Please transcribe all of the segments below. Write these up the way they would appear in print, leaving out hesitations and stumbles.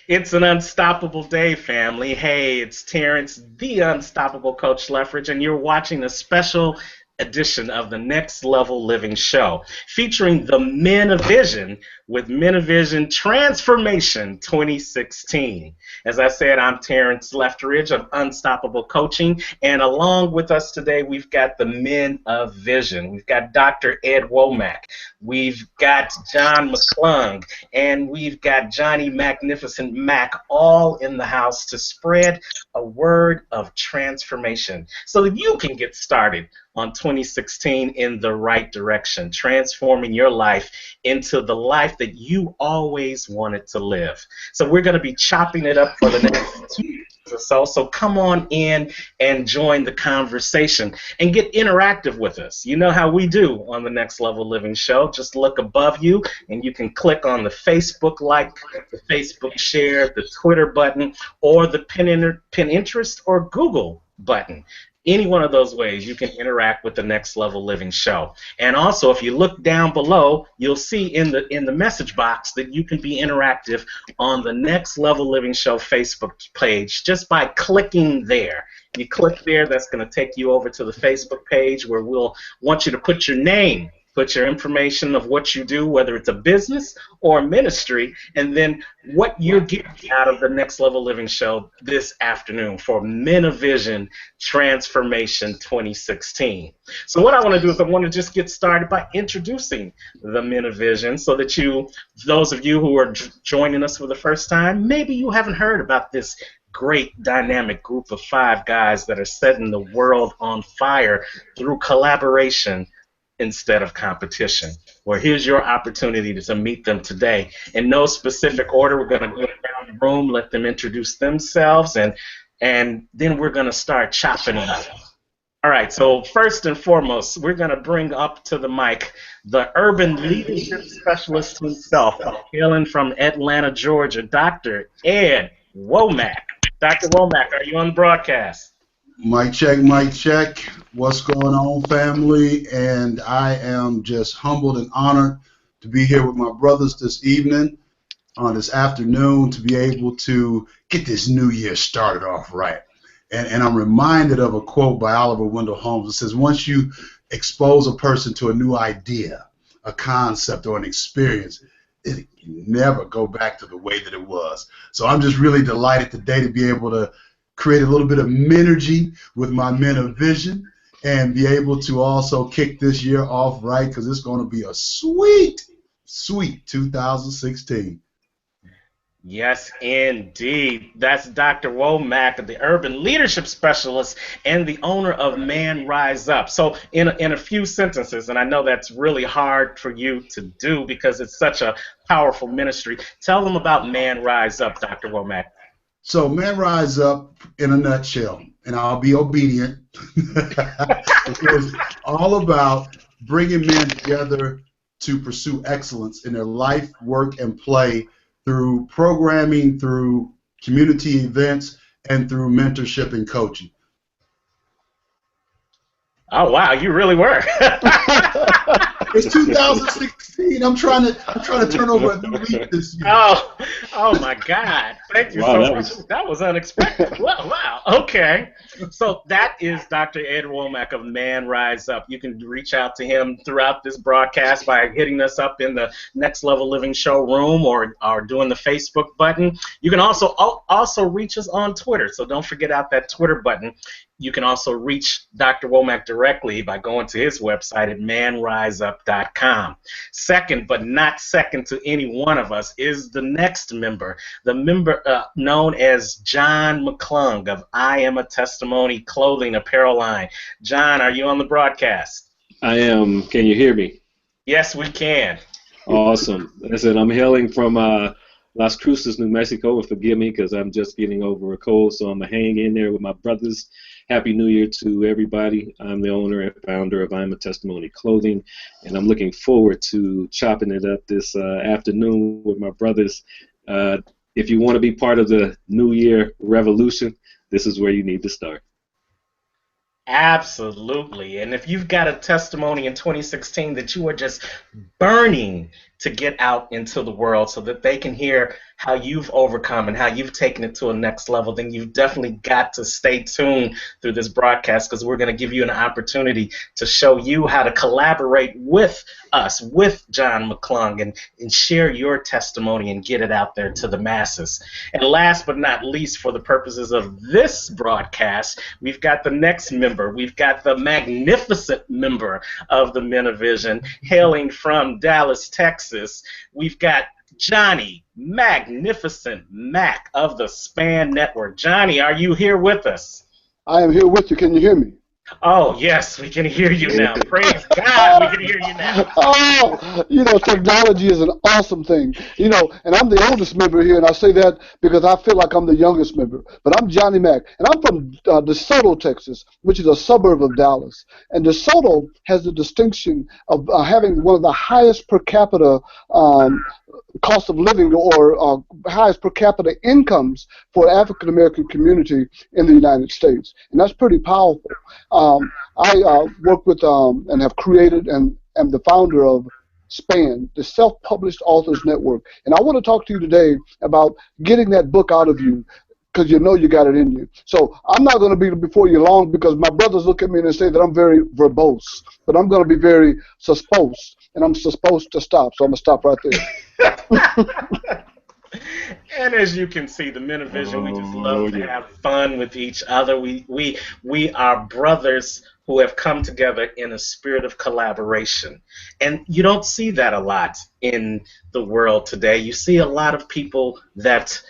It's an unstoppable day, family. Hey, it's Terrence, the unstoppable Coach Leffridge, and you're watching a special edition of the Next Level Living Show featuring the Men of Vision with Men of Vision Transformation 2016. As I said, I'm Terrence Leffridge of Unstoppable Coaching, and along with us today, we've got the Men of Vision. We've got Dr. Ed Womack, we've got John McClung, and we've got Johnny Magnificent Mac all in the house to spread a word of transformation so that you can get started on 2016 in the right direction, transforming your life into the life that you always wanted to live. So we're going to be chopping it up for the next 2 years or so. So come on in and join the conversation and get interactive with us. You know how we do on the Next Level Living Show. Just look above you and you can click on the Facebook like, the Facebook share, the Twitter button, or the Pinterest or Google button. Any one of those ways you can interact with the Next Level Living Show. And also, if you look down below, you'll see in the message box that you can be interactive on the Next Level Living Show Facebook page just by clicking there. You click there, that's going to take you over to the Facebook page where we'll want you to put your name, put your information of what you do, whether it's a business or a ministry, and then what you're getting out of the Next Level Living Show this afternoon for Men of Vision Transformation 2016. So what I want to do is I want to just get started by introducing the Men of Vision so that those of you who are joining us for the first time, maybe you haven't heard about this great dynamic group of 5 guys that are setting the world on fire through collaboration instead of competition. Well, here's your opportunity to meet them today. In no specific order, we're going to go around the room, let them introduce themselves, and then we're going to start chopping it up. All right, so first and foremost, we're going to bring up to the mic the urban leadership specialist himself, hailing from Atlanta, Georgia, Dr. Ed Womack. Dr. Womack, are you on the broadcast? Mic check, mic check. What's going on, family? And I am just humbled and honored to be here with my brothers this evening, on this afternoon, to be able to get this new year started off right. And I'm reminded of a quote by Oliver Wendell Holmes that says, once you expose a person to a new idea, a concept, or an experience, it can never go back to the way that it was. So I'm just really delighted today to be able to create a little bit of energy with my Men of Vision and be able to also kick this year off right, because it's going to be a sweet, sweet 2016. Yes, indeed. That's Dr. Womack, the urban leadership specialist and the owner of Man Rise Up. So in a few sentences, and I know that's really hard for you to do because it's such a powerful ministry, tell them about Man Rise Up, Dr. Womack. So Man Rise Up, in a nutshell, and I'll be obedient, is all about bringing men together to pursue excellence in their life, work, and play through programming, through community events, and through mentorship and coaching. Oh wow, you really were. It's 2016. I'm trying to turn over a new leaf this year. Oh my God! Thank you so much. That was unexpected. Wow. Okay. So that is Dr. Ed Womack of Man Rise Up. You can reach out to him throughout this broadcast by hitting us up in the Next Level Living Show room or doing the Facebook button. You can also reach us on Twitter. So don't forget out that Twitter button. You can also reach Dr. Womack directly by going to his website at manriseup.com. Second, but not second to any one of us, is the next member, the member known as John McClung of I Am a Testimony clothing apparel line. John, are you on the broadcast? I am. Can you hear me? Yes, we can. Awesome. Listen, I'm hailing from Las Cruces, New Mexico, and forgive me because I'm just getting over a cold, so I'm going to hang in there with my brothers. Happy New Year to everybody. I'm the owner and founder of I'm a Testimony Clothing, and I'm looking forward to chopping it up this afternoon with my brothers. If you want to be part of the New Year revolution, this is where you need to start. Absolutely. And if you've got a testimony in 2016 that you are just burning to get out into the world so that they can hear how you've overcome and how you've taken it to a next level, then you've definitely got to stay tuned through this broadcast, because we're going to give you an opportunity to show you how to collaborate with us, with John McClung, and share your testimony and get it out there to the masses. And last but not least, for the purposes of this broadcast, we've got the next member. We've got the magnificent member of the Men of Vision, hailing from Dallas, Texas. We've got Johnny Magnificent Mac of the Span Network. Johnny, are you here with us? I am here with you. Can you hear me? Oh, yes, we can hear you now. Praise God, we can hear you now. Oh, technology is an awesome thing. And I'm the oldest member here, and I say that because I feel like I'm the youngest member. But I'm Johnny Mac, and I'm from DeSoto, Texas, which is a suburb of Dallas. And DeSoto has the distinction of having one of the highest per capita cost of living, or highest per capita incomes for African American community in the United States, and that's pretty powerful. I work with and have created and am the founder of SPAN, the Self-Published Authors Network, and I want to talk to you today about getting that book out of you, because you know you got it in you. So I'm not going to be before you long, because my brothers look at me and say that I'm very verbose, but I'm going to be very supposed, and I'm supposed to stop, so I'm going to stop right there. And as you can see, the Men of Vision, we just love to have fun with each other. We are brothers who have come together in a spirit of collaboration. And you don't see that a lot in the world today. You see a lot of people that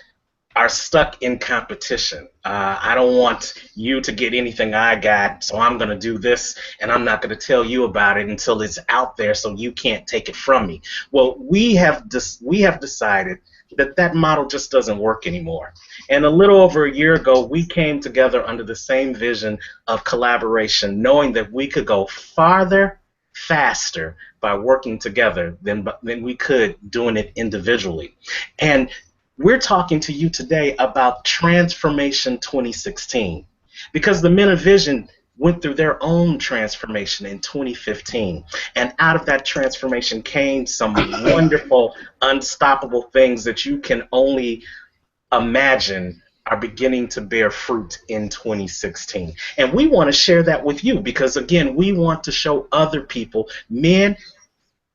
are stuck in competition. I don't want you to get anything I got, so I'm going to do this, and I'm not going to tell you about it until it's out there, so you can't take it from me. Well, we have decided that model just doesn't work anymore. And a little over a year ago, we came together under the same vision of collaboration, knowing that we could go farther, faster by working together than we could doing it individually. And we're talking to you today about Transformation 2016, because the Men of Vision went through their own transformation in 2015. And out of that transformation came some wonderful, unstoppable things that you can only imagine are beginning to bear fruit in 2016. And we want to share that with you, because, again, we want to show other people, men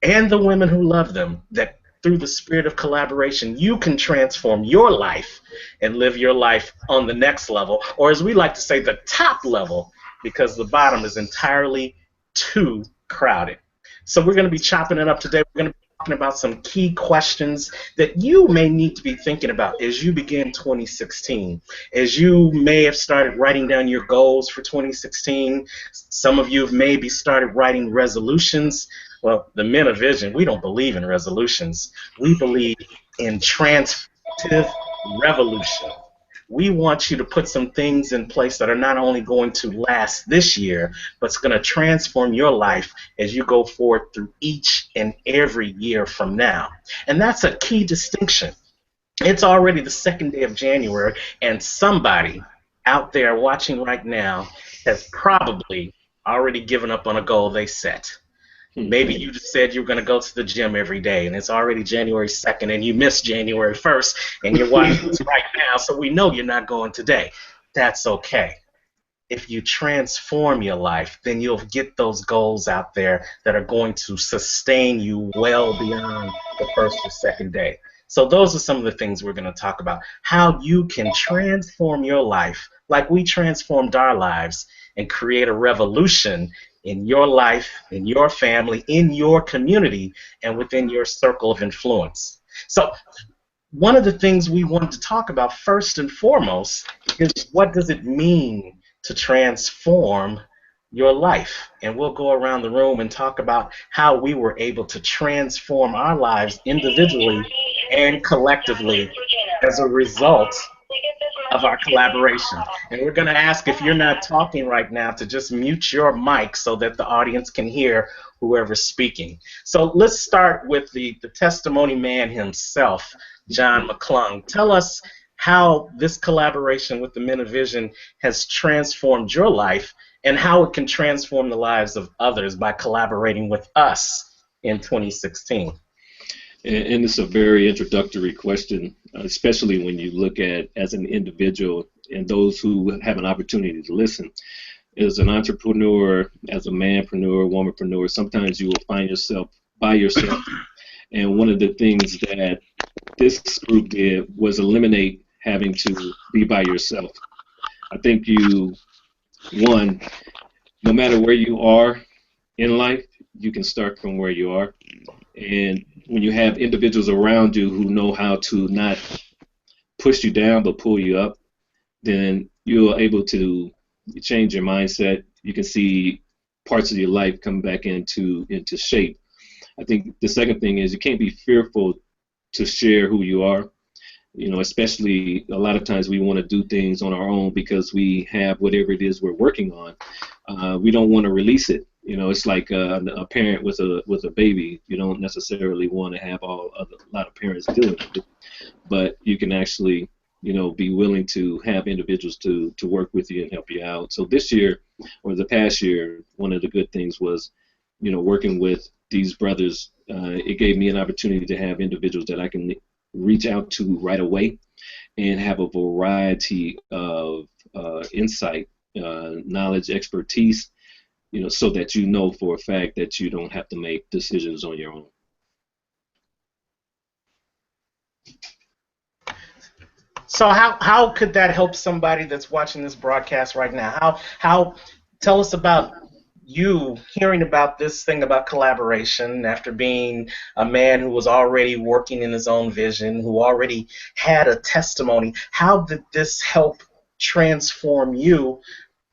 and the women who love them, that through the spirit of collaboration, you can transform your life and live your life on the next level, or as we like to say, the top level, because the bottom is entirely too crowded. So we're going to be chopping it up today. We're going to be talking about some key questions that you may need to be thinking about as you begin 2016. As you may have started writing down your goals for 2016, some of you have maybe started writing resolutions. Well, the Men of Vision, we don't believe in resolutions. We believe in transformative revolution. We want you to put some things in place that are not only going to last this year, but it's going to transform your life as you go forward through each and every year from now. And that's a key distinction. It's already the second day of January, and somebody out there watching right now has probably already given up on a goal they set. Maybe you just said you were going to go to the gym every day, and it's already January 2nd, and you missed January 1st, and you're watching this right now, so we know you're not going today. That's okay. If you transform your life, then you'll get those goals out there that are going to sustain you well beyond the first or second day. So those are some of the things we're going to talk about, how you can transform your life like we transformed our lives and create a revolution in your life, in your family, in your community, and within your circle of influence. So one of the things we want to talk about first and foremost is, what does it mean to transform your life? And we'll go around the room and talk about how we were able to transform our lives individually and collectively as a result of our collaboration. And we're going to ask, if you're not talking right now, to just mute your mic so that the audience can hear whoever's speaking. So let's start with the testimony man himself, John McClung. Tell us how this collaboration with the Men of Vision has transformed your life, and how it can transform the lives of others by collaborating with us in 2016. And it's a very introductory question, especially when you look at as an individual and those who have an opportunity to listen. As an entrepreneur, as a manpreneur, womanpreneur, sometimes you will find yourself by yourself. And one of the things that this group did was eliminate having to be by yourself. I think one, no matter where you are in life, you can start from where you are. And when you have individuals around you who know how to not push you down but pull you up, then you're able to change your mindset. You can see parts of your life come back into shape. I think the second thing is you can't be fearful to share who you are. You know, especially a lot of times we want to do things on our own because we have whatever it is we're working on. We don't want to release it. You know, it's like a parent with a baby. You don't necessarily want to have a lot of parents dealing with it, but you can actually, you know, be willing to have individuals to work with you and help you out. So this year, or the past year, one of the good things was, you know, working with these brothers. It gave me an opportunity to have individuals that I can reach out to right away and have a variety of insight, knowledge, expertise, you know, so that you know for a fact that you don't have to make decisions on your own. So how could that help somebody that's watching this broadcast right now? How tell us about you hearing about this thing about collaboration after being a man who was already working in his own vision, who already had a testimony. How did this help transform you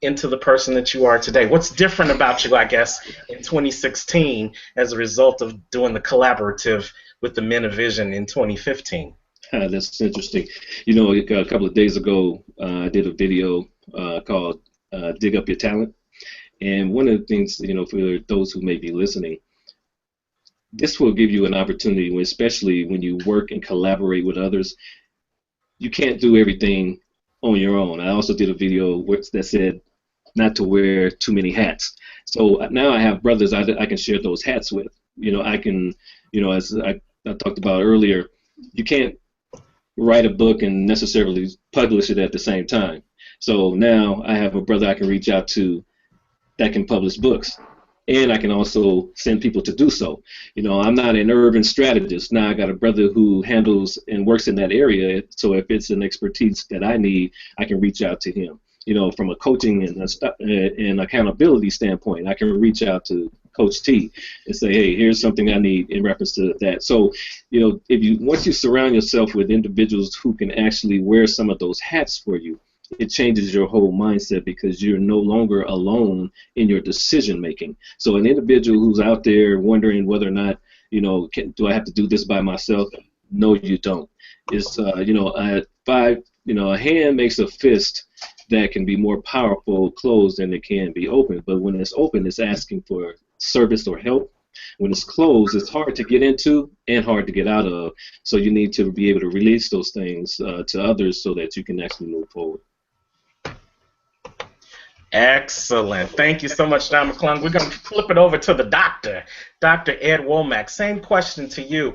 into the person that you are today? What's different about you, I guess, in 2016 as a result of doing the collaborative with the Men of Vision in 2015? That's interesting. You know, a couple of days ago, I did a video called Dig Up Your Talent. And one of the things, you know, for those who may be listening, this will give you an opportunity, especially when you work and collaborate with others. You can't do everything on your own. I also did a video that said not to wear too many hats. So now I have brothers I can share those hats with. You know, I can, you know, as I talked about earlier, you can't write a book and necessarily publish it at the same time. So now I have a brother I can reach out to that can publish books, and I can also send people to do so. You know, I'm not an urban strategist. Now I got a brother who handles and works in that area, so if it's an expertise that I need, I can reach out to him. You know, from a coaching and accountability standpoint, I can reach out to Coach T and say, hey, here's something I need in reference to that. So, you know, once you surround yourself with individuals who can actually wear some of those hats for you, it changes your whole mindset because you're no longer alone in your decision making. So an individual who's out there wondering whether or not, you know, do I have to do this by myself? No, you don't. It's you know, a hand makes a fist that can be more powerful closed than it can be open. But when it's open, it's asking for service or help. When it's closed, it's hard to get into and hard to get out of. So you need to be able to release those things to others so that you can actually move forward. Excellent. Thank you so much, Don McClung. We're going to flip it over to the doctor, Dr. Ed Womack. Same question to you.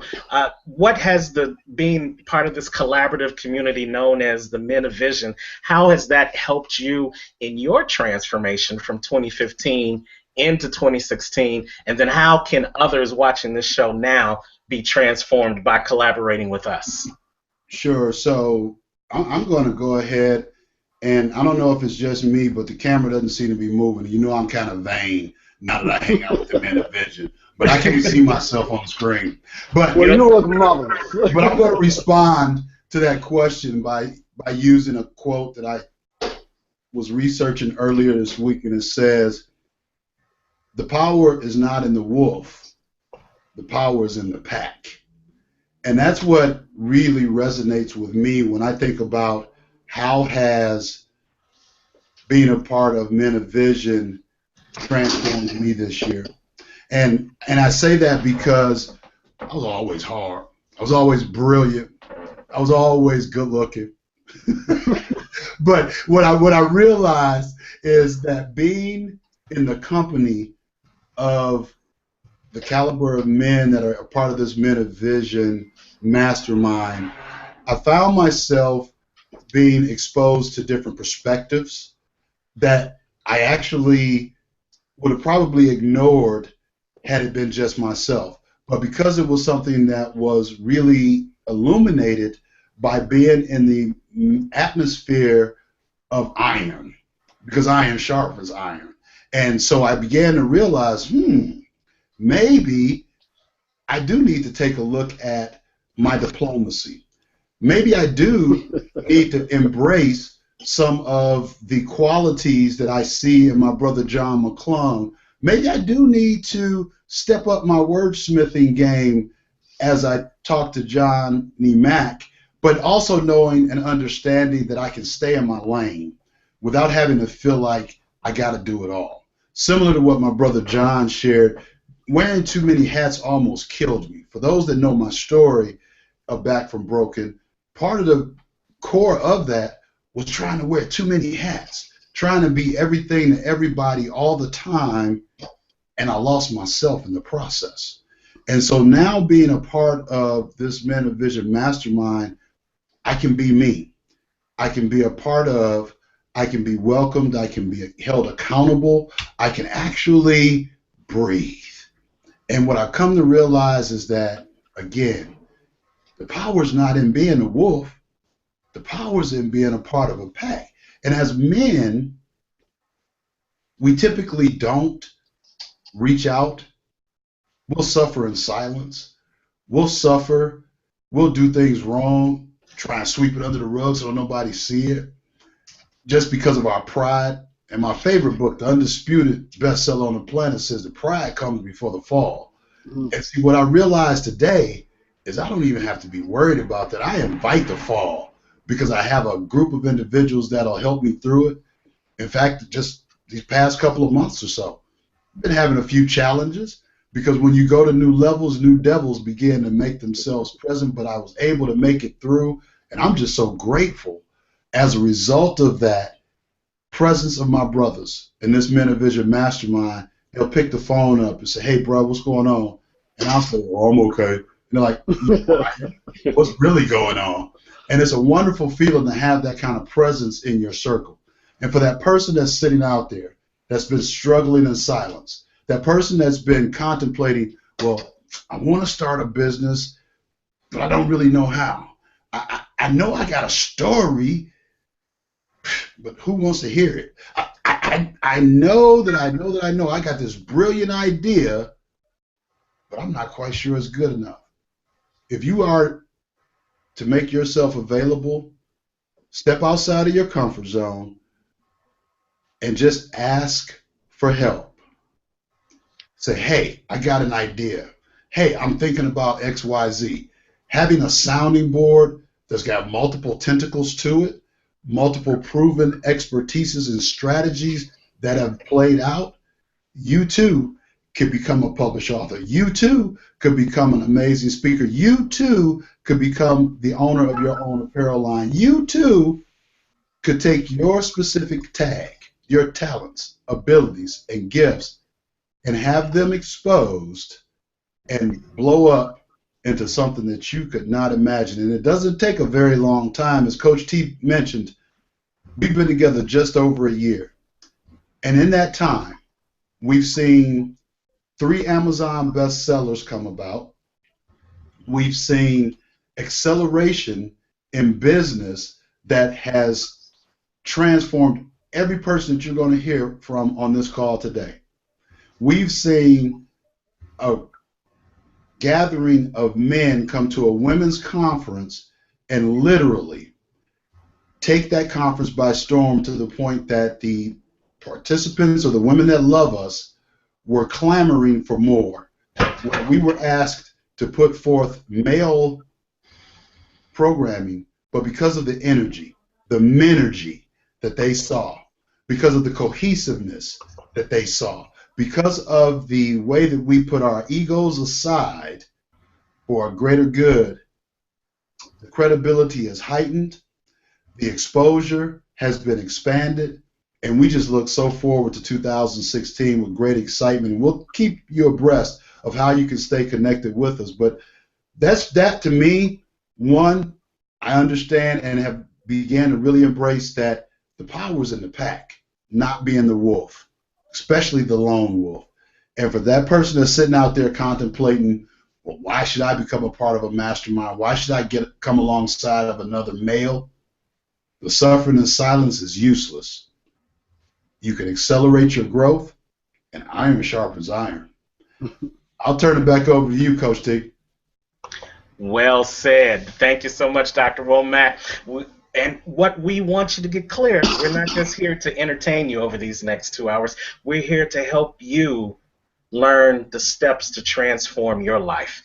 What has being part of this collaborative community known as the Men of Vision, how has that helped you in your transformation from 2015 into 2016? And then how can others watching this show now be transformed by collaborating with us? Sure. So I'm going to go ahead. And I don't know if it's just me, but the camera doesn't seem to be moving. You know, I'm kind of vain now that I hang out with the Men of Vision, but I can't see myself on the screen. But well, you know what's marvelous. But I'm going to respond to that question by using a quote that I was researching earlier this week, and it says, "The power is not in the wolf. The power is in the pack." And that's what really resonates with me when I think about how has being a part of Men of Vision transformed me this year. And I say that because I was always hard. I was always brilliant. I was always good looking. But what I realized is that being in the company of the caliber of men that are a part of this Men of Vision mastermind, I found myself being exposed to different perspectives that I actually would have probably ignored had it been just myself. But because it was something that was really illuminated by being in the atmosphere of iron, because iron sharpens iron. And so I began to realize, maybe I do need to take a look at my diplomacy. Maybe I do need to embrace some of the qualities that I see in my brother John McClung. Maybe I do need to step up my wordsmithing game as I talk to John Mack, but also knowing and understanding that I can stay in my lane without having to feel like I got to do it all. Similar to what my brother John shared, wearing too many hats almost killed me. For those that know my story of Back from Broken, part of the core of that was trying to wear too many hats, trying to be everything to everybody all the time, and I lost myself in the process. And so now being a part of this Men of Vision mastermind, I can be me. I can be a part of, I can be welcomed, I can be held accountable, I can actually breathe. And what I've come to realize is that, again, the power is not in being a wolf. The power is in being a part of a pack. And as men, we typically don't reach out. We'll suffer in silence. We'll suffer. We'll do things wrong, try and sweep it under the rug so nobody see it, just because of our pride. And my favorite book, the undisputed bestseller on the planet, says the pride comes before the fall. Mm-hmm. And see, what I realized today is I don't even have to be worried about that. I invite the fall because I have a group of individuals that'll help me through it. In fact, just these past couple of months or so, I've been having a few challenges because when you go to new levels, new devils begin to make themselves present, but I was able to make it through, and I'm just so grateful as a result of that presence of my brothers in this Men of Vision mastermind. They'll pick the phone up and say, "Hey, bro, what's going on?" And I'll say, "Oh, I'm okay." And they're like, "What's really going on?" And it's a wonderful feeling to have that kind of presence in your circle. And for that person that's sitting out there, that's been struggling in silence, that person that's been contemplating, well, I want to start a business, but I don't really know how. I know I got a story, but who wants to hear it? I know that I got this brilliant idea, but I'm not quite sure it's good enough. If you are to make yourself available, step outside of your comfort zone and just ask for help. Say, "Hey, I got an idea. Hey, I'm thinking about XYZ." Having a sounding board that's got multiple tentacles to it, multiple proven expertises and strategies that have played out, you too could become a published author. You too could become an amazing speaker. You too could become the owner of your own apparel line. You too could take your specific tag, your talents, abilities, and gifts, and have them exposed and blow up into something that you could not imagine. And it doesn't take a very long time. As Coach T mentioned, we've been together just over a year. And in that time, we've seen 3 Amazon bestsellers come about. We've seen acceleration in business that has transformed every person that you're going to hear from on this call today. We've seen a gathering of men come to a women's conference and literally take that conference by storm to the point that the participants or the women that love us were clamoring for more. We were asked to put forth male programming, but because of the energy, the menergy that they saw, because of the cohesiveness that they saw, because of the way that we put our egos aside for a greater good, the credibility is heightened, the exposure has been expanded, and we just look so forward to 2016 with great excitement. And we'll keep you abreast of how you can stay connected with us. But that to me, one, I understand and have began to really embrace that the power is in the pack, not being the wolf, especially the lone wolf. And for that person that's sitting out there contemplating, well, why should I become a part of a mastermind? Why should I come alongside of another male? The suffering and silence is useless. You can accelerate your growth, and iron sharpens iron. I'll turn it back over to you, Coach T. Well said. Thank you so much, Dr. Womack. And what we want you to get clear, we're not just here to entertain you over these next 2 hours. We're here to help you learn the steps to transform your life.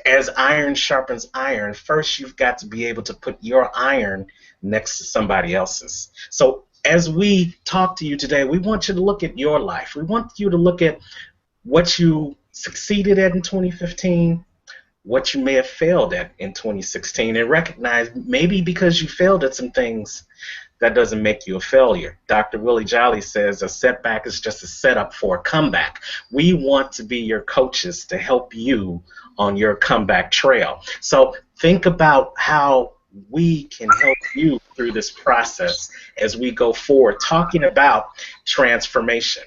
As iron sharpens iron, first you've got to be able to put your iron next to somebody else's. So as we talk to you today, we want you to look at your life. We want you to look at what you succeeded at in 2015, what you may have failed at in 2016, and recognize maybe because you failed at some things, that doesn't make you a failure. Dr. Willie Jolly says a setback is just a setup for a comeback. We want to be your coaches to help you on your comeback trail. So think about how we can help you through this process as we go forward, talking about transformation.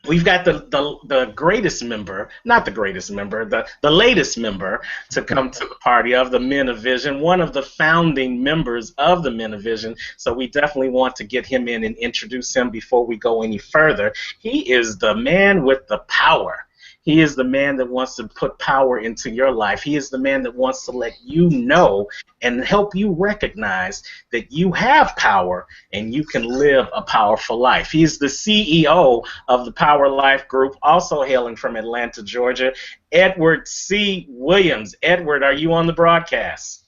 We've got the greatest member, not the greatest member, the latest member to come to the party of the Men of Vision, one of the founding members of the Men of Vision. So we definitely want to get him in and introduce him before we go any further. He is the man with the power. He is the man that wants to put power into your life. He is the man that wants to let you know and help you recognize that you have power and you can live a powerful life. He's the CEO of the Power Life Group, also hailing from Atlanta, Georgia, Edward C. Williams. Edward, are you on the broadcast?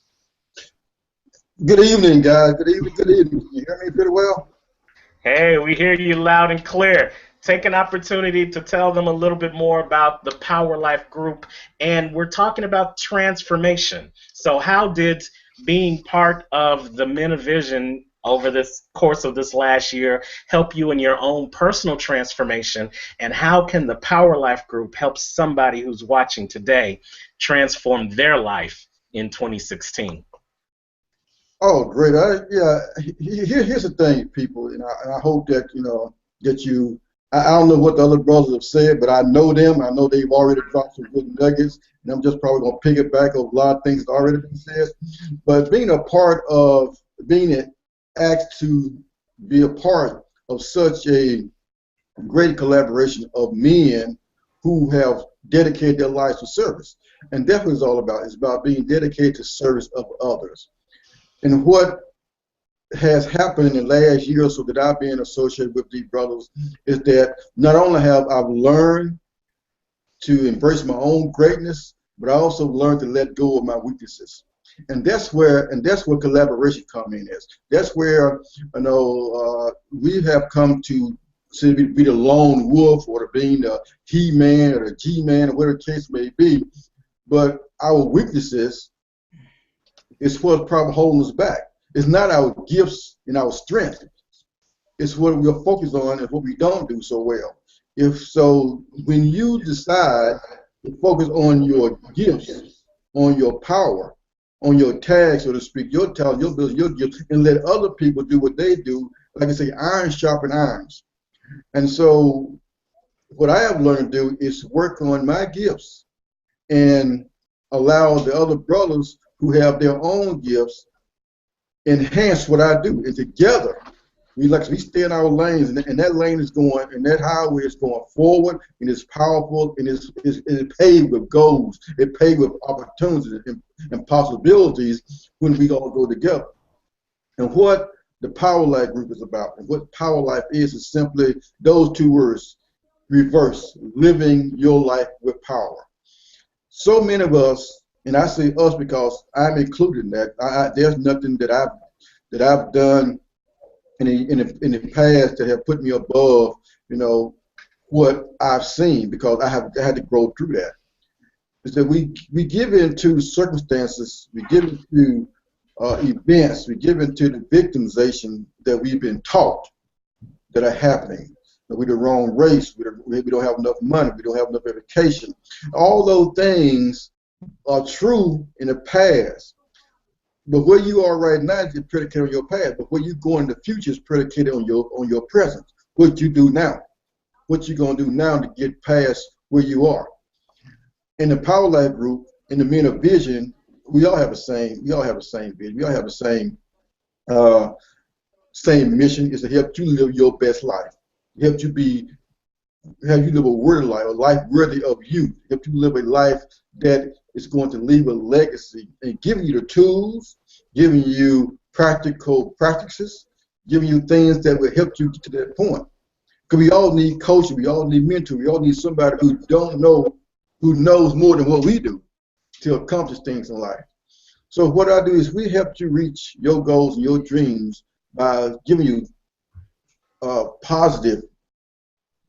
Good evening, guys. Good evening. Good evening. Can you hear me pretty well? Hey, we hear you loud and clear. Take an opportunity to tell them a little bit more about the Power Life Group, and we're talking about transformation. So how did being part of the Men of Vision over this course of this last year help you in your own personal transformation, and how can the Power Life Group help somebody who's watching today transform their life in 2016? Oh, great. Here's the thing, people, and I hope that, that you, I don't know what the other brothers have said, but I know them. I know they've already dropped some good nuggets, and I'm just probably going to pick it back of a lot of things that already been said. But being asked to be a part of such a great collaboration of men who have dedicated their lives to service, and definitely is all about. It's about being dedicated to service of others. And what has happened in the last year or so that I've been associated with these brothers is that not only have I learned to embrace my own greatness, but I also learned to let go of my weaknesses. And that's where collaboration come in is. That's where we have come to be the lone wolf or to being the he-man or the G-man or whatever the case may be. But our weaknesses is what's probably holding us back. It's not our gifts and our strength. It's what we're focused on and what we don't do so well. When you decide to focus on your gifts, on your power, on your tags, so to speak, your talent, your ability, your gifts, and let other people do what they do, like I say, iron sharpen irons. And so what I have learned to do is work on my gifts and allow the other brothers who have their own gifts enhance what I do. And together, we stay in our lanes, and that lane is going, and that highway is going forward, and it's powerful, and it's paved with goals. It's paved with opportunities and possibilities when we all go together. And what the Power Life Group is about, and what Power Life is simply those two words: reverse, living your life with power. So many of us, and I say us because I'm included in that. There's nothing that I've done in the past that have put me above, what I've seen, because I had to grow through that. Is that we give into circumstances, we give into events, we give into the victimization that we've been taught that are happening. we're the wrong race, we don't have enough money, we don't have enough education. All those things are true in the past. But where you are right now is predicated on your past. But where you go in the future is predicated on your present. What you do now. What you gonna do now to get past where you are. In the Power Life group, in the Men of Vision, we all have the same vision. We all have the same mission, is to help you live your best life. Help you live a worthy life, a life worthy of you. Help you live a life that is going to leave a legacy, and giving you the tools, giving you practical practices, giving you things that will help you get to that point. Because we all need coaching, we all need mentor, we all need somebody who knows more than what we do to accomplish things in life. So what I do is we help you reach your goals and your dreams by giving you positive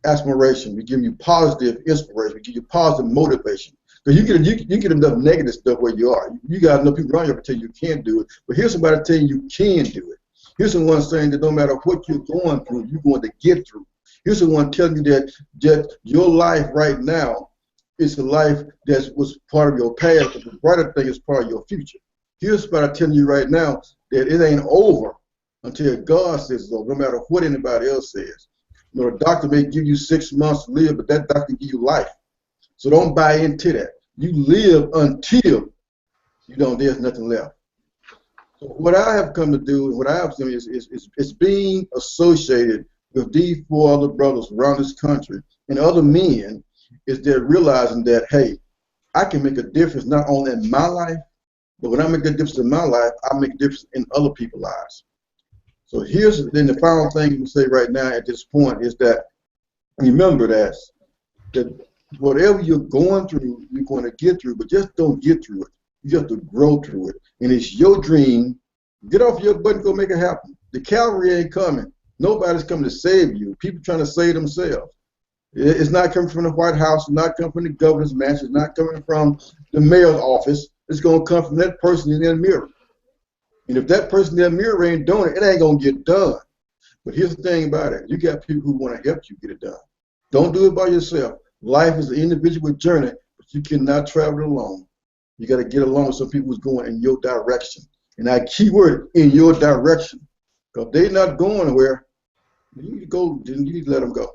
aspiration. We give you positive inspiration. We give you positive motivation. Because you get enough negative stuff where you are. You got enough people around you to tell you can't do it. But here's somebody telling you can do it. Here's someone saying that no matter what you're going through, you're going to get through. Here's someone telling you that your life right now is a life that was part of your past, but the brighter thing is part of your future. Here's somebody telling you right now that it ain't over until God says it's over, no matter what anybody else says. You know, the doctor may give you 6 months to live, but that doctor can give you life. So don't buy into that. You live until there's nothing left. So what I have come to do, and what I have done is being associated with these 4 other brothers around this country and other men, is they're realizing that, hey, I can make a difference not only in my life, but when I make a difference in my life, I make a difference in other people's lives. So then the final thing you can say right now at this point is that remember that whatever you're going through, you're going to get through, but just don't get through it. You have to grow through it. And it's your dream. Get off your butt and go make it happen. The cavalry ain't coming. Nobody's coming to save you. People trying to save themselves. It's not coming from the White House. It's not coming from the governor's mansion. It's not coming from the mayor's office. It's going to come from that person in that mirror. And if that person in that mirror ain't doing it, it ain't going to get done. But here's the thing about it. You got people who want to help you get it done. Don't do it by yourself. Life is an individual journey, but you cannot travel alone. You got to get along with some people who's going in your direction. And that key word, in your direction. Because if they're not going anywhere, you need to let them go.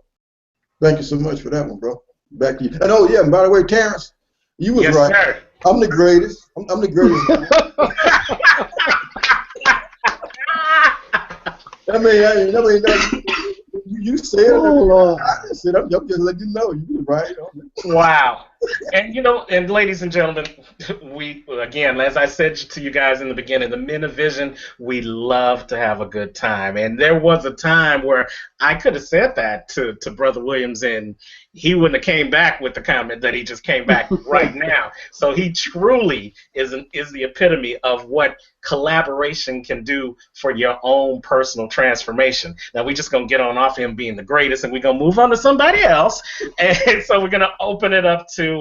Thank you so much for that one, bro. Back to you. And oh, yeah, and by the way, Terrence, you was yes, right. Sir. I'm the greatest. I'm the greatest. You said it. Oh, Lord. I said, I'm just letting you know. You was right. Wow. And ladies and gentlemen, we, again, as I said to you guys in the beginning, the Men of Vision, we love to have a good time. And there was a time where I could have said that to Brother Williams, and he wouldn't have came back with the comment that he just came back right now. So he truly is the epitome of what collaboration can do for your own personal transformation. Now, we're just going to get on off him being the greatest, and we're going to move on to somebody else. And so we're going to open it up to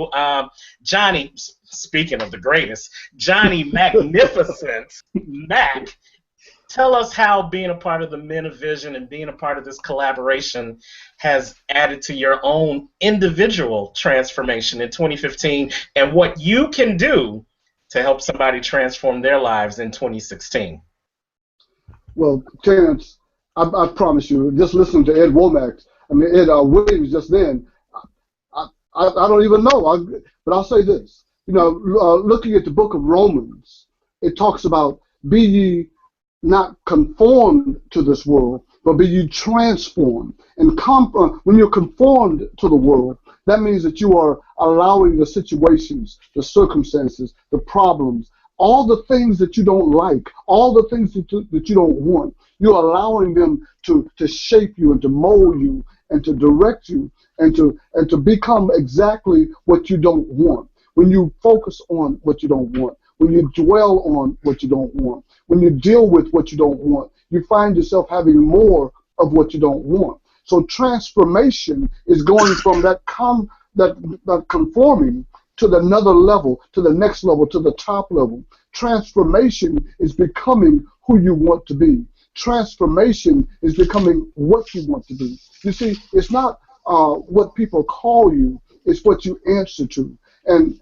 Johnny, speaking of the greatest, Johnny Magnificent Mac. Tell us how being a part of the Men of Vision and being a part of this collaboration has added to your own individual transformation in 2015 and what you can do to help somebody transform their lives in 2016. Well, Terrence, I promise you, just listening to Ed Womack, Ed Williams just then, I don't even know, but I'll say this. Looking at the book of Romans, it talks about be ye not conformed to this world, but be ye transformed. And when you're conformed to the world, that means that you are allowing the situations, the circumstances, the problems, all the things that you don't like, all the things that you don't want, you're allowing them to shape you and to mold you and to direct you and to become exactly what you don't want. When you focus on what you don't want, when you dwell on what you don't want, when you deal with what you don't want, you find yourself having more of what you don't want. So transformation is going from that conforming to another level, to the next level, to the top level. Transformation is becoming who you want to be. transformation is becoming what you want to be. You see, it's not what people call you, it's what you answer to. And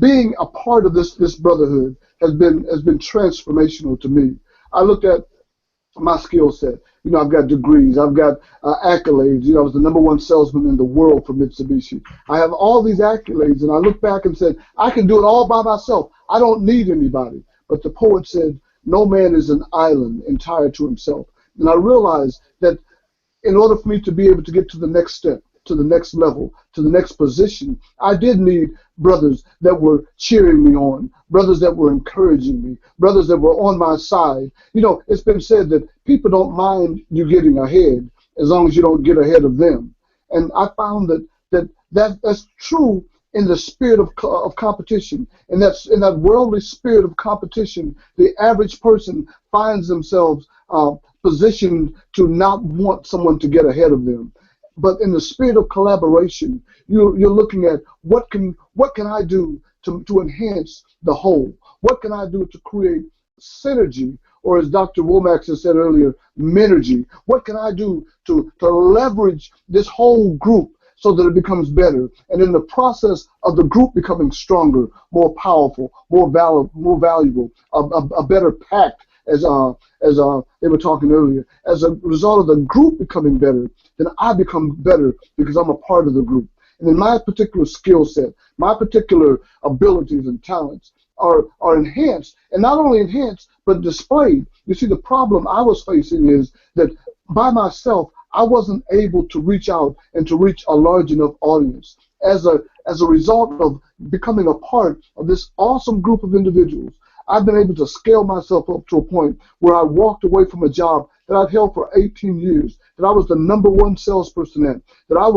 being a part of this brotherhood has been transformational to me. I looked at my skill set. You know, I've got degrees, I've got accolades. You know, I was the #1 salesman in the world for Mitsubishi. I have all these accolades, and I look back and said, I can do it all by myself. I don't need anybody. But the poet said, no man is an island entire to himself. And I realized that in order for me to be able to get to the next step, to the next level, to the next position, I did need brothers that were cheering me on, brothers that were encouraging me, brothers that were on my side. You know, it's been said that people don't mind you getting ahead as long as you don't get ahead of them. And I found that's true in the spirit of competition. And that's in that worldly spirit of competition, the average person finds themselves positioned to not want someone to get ahead of them. But in the spirit of collaboration, you're looking at what can I do to enhance the whole? What can I do to create synergy? Or as Dr. Womack has said earlier, minergy. What can I do to leverage this whole group so that it becomes better? And in the process of the group becoming stronger, more powerful, more valuable, a better pact, as they were talking earlier. As a result of the group becoming better, then I become better because I'm a part of the group. And then my particular skill set, my particular abilities and talents are enhanced, and not only enhanced, but displayed. You see, the problem I was facing is that by myself, I wasn't able to reach out and to reach a large enough audience. As a result of becoming a part of this awesome group of individuals, I've been able to scale myself up to a point where I walked away from a job that I'd held for 18 years, that I was the #1 salesperson at, that I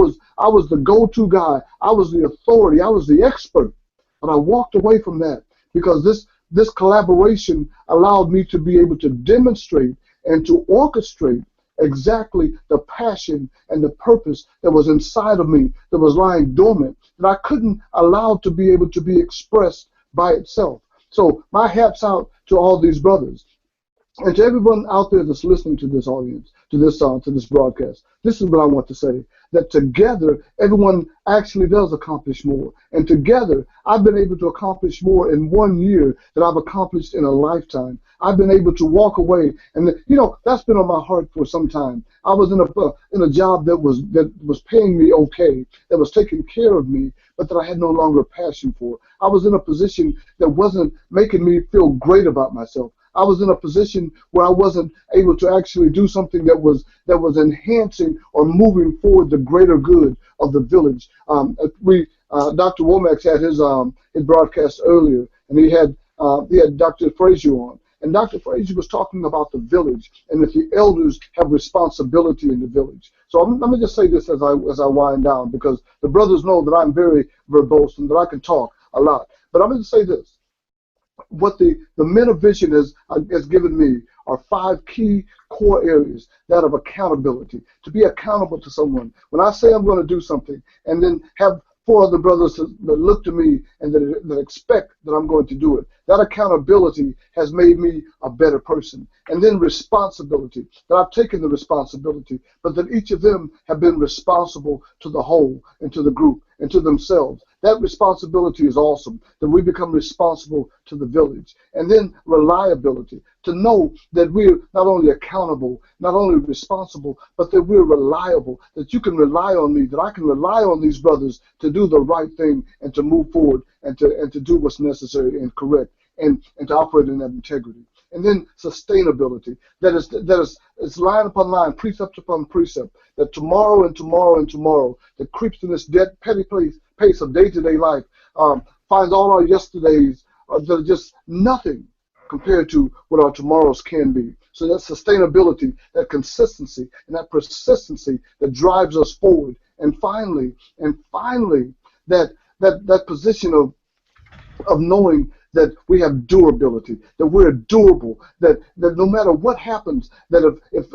was the go-to guy, I was the authority, I was the expert. But I walked away from that because this collaboration allowed me to be able to demonstrate and to orchestrate exactly the passion and the purpose that was inside of me, that was lying dormant, that I couldn't allow to be able to be expressed by itself. So my hat's out to all these brothers. And to everyone out there that's listening to this audience, to this broadcast, this is what I want to say, that together, everyone actually does accomplish more. And together, I've been able to accomplish more in 1 year than I've accomplished in a lifetime. I've been able to walk away, and that's been on my heart for some time. I was in a job that was paying me okay, that was taking care of me, but that I had no longer passion for. I was in a position that wasn't making me feel great about myself. I was in a position where I wasn't able to actually do something that was enhancing or moving forward the greater good of the village. Dr. Womack had his broadcast earlier, and he had Dr. Frazier on, and Dr. Frazier was talking about the village and that the elders have responsibility in the village. So let me just say this as I wind down, because the brothers know that I'm very verbose and that I can talk a lot. But I'm going to say this. What the Men of Vision has given me are 5 key core areas: that of accountability, to be accountable to someone. When I say I'm going to do something, and then have 4 other brothers that look to me and that expect that I'm going to do it, that accountability has made me a better person. And then responsibility, that I've taken the responsibility, but that each of them have been responsible to the whole and to the group and to themselves. That responsibility is awesome, that we become responsible to the village. And then reliability, to know that we're not only accountable, not only responsible, but that we're reliable, that you can rely on me, that I can rely on these brothers to do the right thing and to move forward and to do what's necessary and correct and to operate in that integrity. And then sustainability, that is line upon line, precept upon precept, that tomorrow and tomorrow and tomorrow that creeps in this petty pace of day-to-day life finds all our yesterdays that are just nothing compared to what our tomorrows can be. So that sustainability, that consistency, and that persistency that drives us forward. And finally, that position of knowing that we have durability, that we're durable, that no matter what happens, that if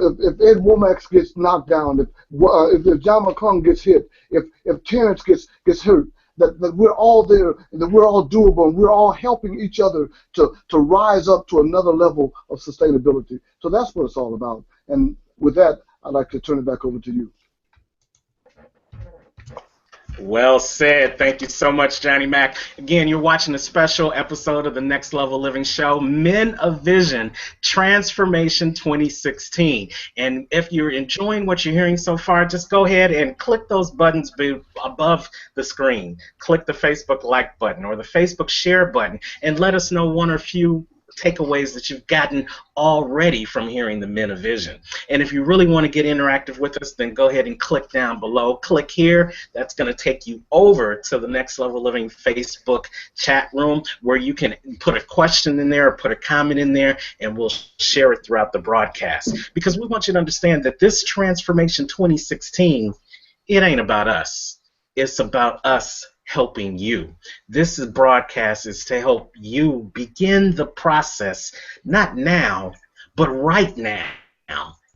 Ed Womack gets knocked down, if John McClung gets hit, if Terrence gets hurt, that we're all there and that we're all doable and we're all helping each other to rise up to another level of sustainability. So that's what it's all about. And with that, I'd like to turn it back over to you. Well said. Thank you so much, Johnny Mac. Again, you're watching a special episode of the Next Level Living Show, Men of Vision, Transformation 2016. And if you're enjoying what you're hearing so far, just go ahead and click those buttons above the screen. Click the Facebook like button or the Facebook share button and let us know one or few takeaways that you've gotten already from hearing the Men of Vision. And if you really want to get interactive with us, then go ahead and click down below. Click here. That's going to take you over to the Next Level Living Facebook chat room where you can put a question in there or put a comment in there, and we'll share it throughout the broadcast. Because we want you to understand that this Transformation 2016, it ain't about us. It's about us helping you. This broadcast is to help you begin the process, not now, but right now,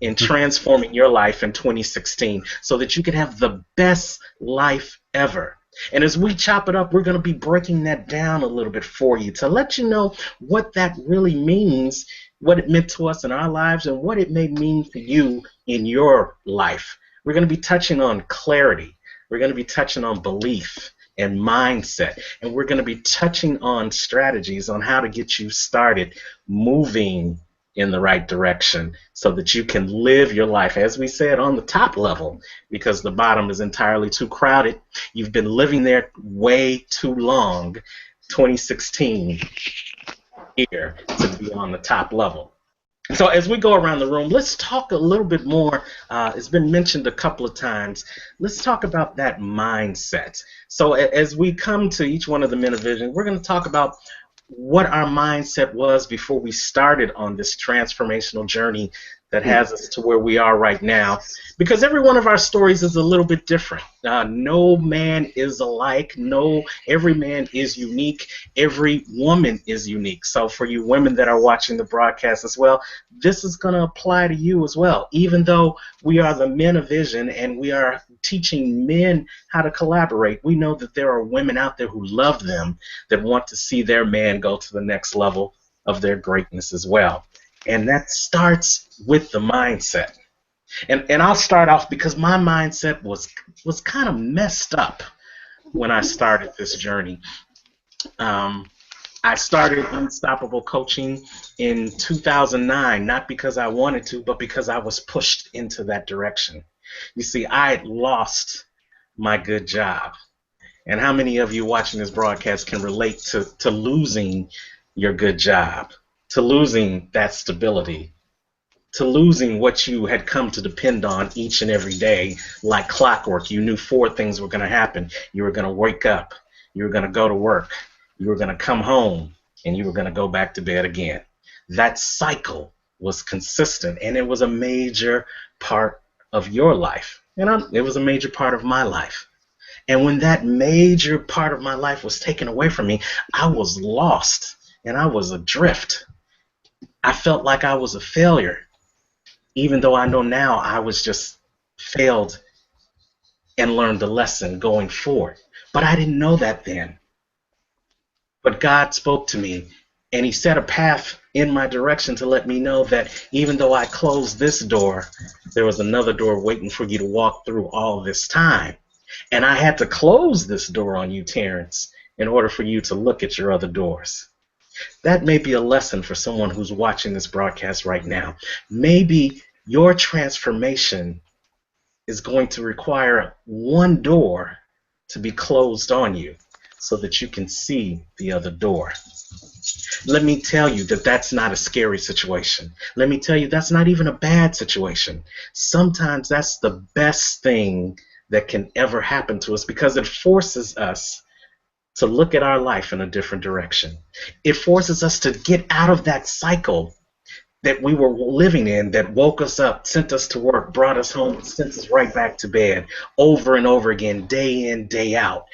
in transforming your life in 2016 so that you can have the best life ever. And as we chop it up, we're going to be breaking that down a little bit for you to let you know what that really means, what it meant to us in our lives, and what it may mean for you in your life. We're going to be touching on clarity. We're going to be touching on belief and mindset, and we're going to be touching on strategies on how to get you started moving in the right direction so that you can live your life, as we said, on the top level, because the bottom is entirely too crowded. You've been living there way too long. 2016 here to be on the top level. So as we go around the room, let's talk a little bit more. It's been mentioned a couple of times. Let's talk about that mindset. So as we come to each one of the Men of Vision, we're going to talk about what our mindset was before we started on this transformational journey that has us to where we are right now. Because every one of our stories is a little bit different. No man is alike. Every man is unique. Every woman is unique. So for you women that are watching the broadcast as well, this is going to apply to you as well. Even though we are the Men of Vision and we are teaching men how to collaborate, we know that there are women out there who love them, that want to see their man go to the next level of their greatness as well. And that starts with the mindset. And I'll start off because my mindset was kind of messed up when I started this journey. I started Unstoppable Coaching in 2009, not because I wanted to, but because I was pushed into that direction. You see, I had lost my good job. And how many of you watching this broadcast can relate to losing your good job, to losing that stability, to losing what you had come to depend on each and every day like clockwork? You knew 4 things were going to happen. You were going to wake up, you were going to go to work, you were going to come home, and you were going to go back to bed again. That cycle was consistent, and it was a major part of your life. It was a major part of my life. And when that major part of my life was taken away from me, I was lost, and I was adrift. I felt like I was a failure, even though I know now I was just failed and learned the lesson going forward. But I didn't know that then. But God spoke to me, and he set a path in my direction to let me know that even though I closed this door, there was another door waiting for you to walk through all this time. And I had to close this door on you, Terrence, in order for you to look at your other doors. That may be a lesson for someone who's watching this broadcast right now. Maybe your transformation is going to require one door to be closed on you so that you can see the other door. Let me tell you that that's not a scary situation. Let me tell you that's not even a bad situation. Sometimes that's the best thing that can ever happen to us because it forces us to look at our life in a different direction. It forces us to get out of that cycle that we were living in that woke us up, sent us to work, brought us home, sent us right back to bed over and over again, day in, day out.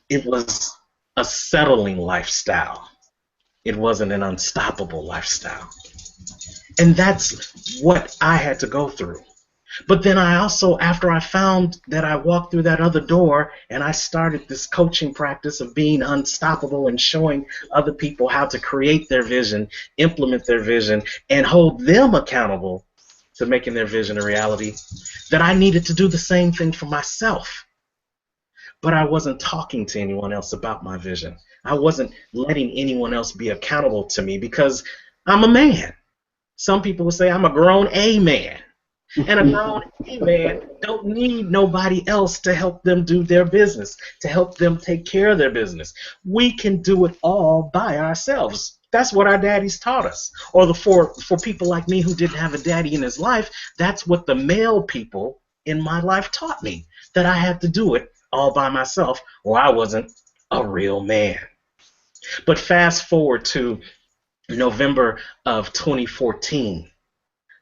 It was a settling lifestyle. It wasn't an unstoppable lifestyle. And that's what I had to go through. But then I also, after I found that I walked through that other door and I started this coaching practice of being unstoppable and showing other people how to create their vision, implement their vision, and hold them accountable to making their vision a reality, that I needed to do the same thing for myself. But I wasn't talking to anyone else about my vision. I wasn't letting anyone else be accountable to me because I'm a man. Some people would say I'm a grown A man. And a grown A man don't need nobody else to help them do their business, to help them take care of their business. We can do it all by ourselves. That's what our daddies taught us. Or for people like me who didn't have a daddy in his life, that's what the male people in my life taught me, that I had to do it all by myself or I wasn't a real man. But fast forward to November of 2014.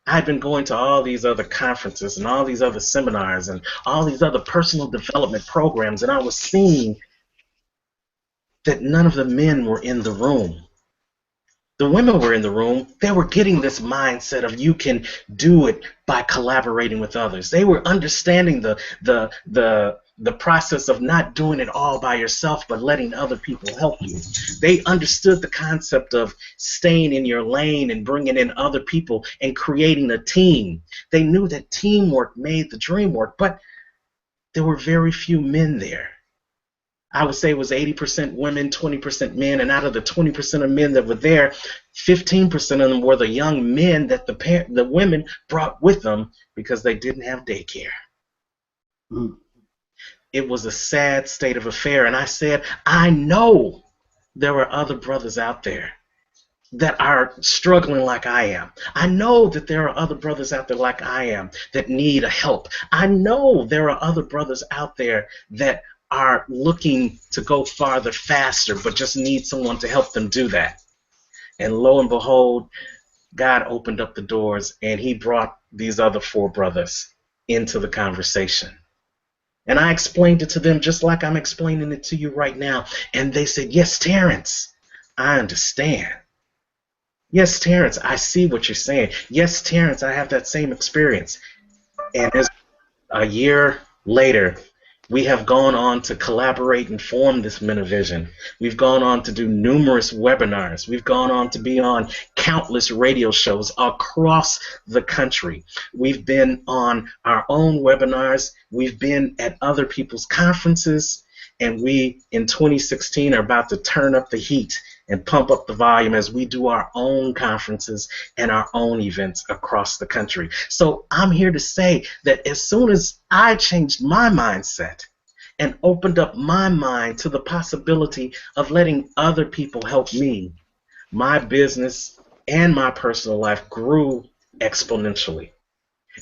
I've been going to all these other conferences and all these other seminars and all these other personal development programs, and I was seeing that none of the men were in the room. The women were in the room. They were getting this mindset of you can do it by collaborating with others. They were understanding the process of not doing it all by yourself, but letting other people help you. They understood the concept of staying in your lane and bringing in other people and creating a team. They knew that teamwork made the dream work, but there were very few men there. I would say it was 80% women, 20% men, and out of the 20% of men that were there, 15% of them were the young men that the women brought with them because they didn't have daycare. Mm. It was a sad state of affair, and I said, I know there are other brothers out there that are struggling like I am. I know that there are other brothers out there like I am that need a help. I know there are other brothers out there that are looking to go farther faster, but just need someone to help them do that. And lo and behold, God opened up the doors and he brought these other four brothers into the conversation. And I explained it to them just like I'm explaining it to you right now. And they said, yes, Terrence, I understand. Yes, Terrence, I see what you're saying. Yes, Terrence, I have that same experience. And as a year later, we have gone on to collaborate and form this Metavision. We've gone on to do numerous webinars. We've gone on to be on countless radio shows across the country. We've been on our own webinars. We've been at other people's conferences. And we, in 2016, are about to turn up the heat and pump up the volume as we do our own conferences and our own events across the country. So I'm here to say that as soon as I changed my mindset and opened up my mind to the possibility of letting other people help me, my business and my personal life grew exponentially.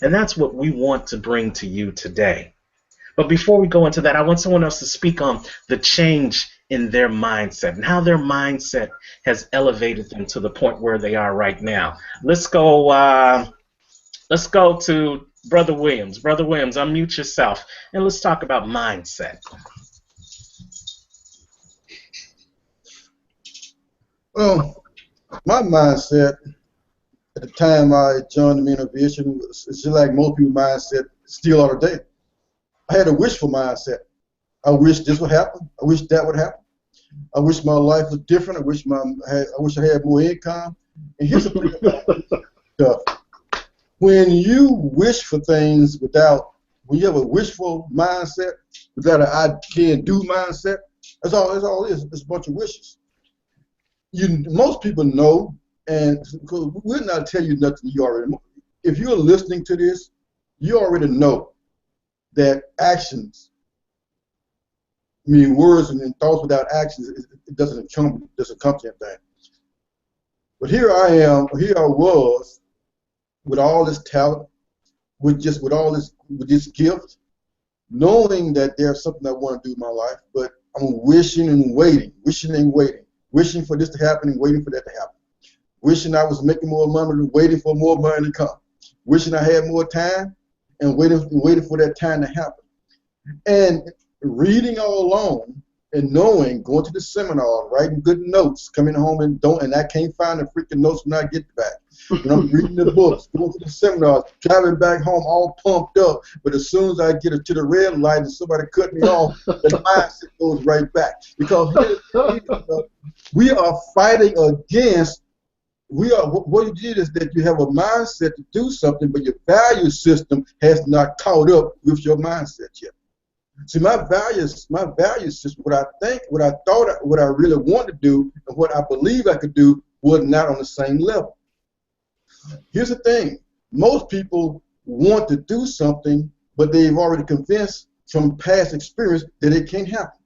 And that's what we want to bring to you today. But before we go into that, I want someone else to speak on the change in their mindset and how their mindset has elevated them to the point where they are right now. Let's go to Brother Williams. Brother Williams, unmute yourself and let's talk about mindset. Well, my mindset at the time I joined the Metavision was just like most people's mindset still are today. I had a wishful mindset. I wish this would happen. I wish that would happen. I wish my life was different. I wish I had more income. And here's the thing about stuff. When you wish for things when you have a wishful mindset, without an I can do mindset, that's all it is. It's a bunch of wishes. Most people know, and we'll not tell you nothing you already know. If you're listening to this, you already know that actions, I mean words and thoughts without actions, it doesn't accomplish anything. But here I was with all this talent, with this gift, knowing that there's something I want to do in my life, but I'm wishing and waiting for this to happen and waiting for that to happen. Wishing I was making more money, waiting for more money to come. Wishing I had more time and waiting for that time to happen. And reading all along and knowing, going to the seminar, writing good notes, coming home and I can't find the freaking notes when I get back. when I'm reading the books, going to the seminars, driving back home all pumped up. But as soon as I get to the red light and somebody cut me off, the mindset goes right back. Because we are fighting against. What you did is that you have a mindset to do something, but your value system has not caught up with your mindset yet. See, my value system, what I think, what I thought, what I really want to do, and what I believe I could do was not on the same level. Here's the thing. Most people want to do something, but they've already convinced from past experience that it can't happen.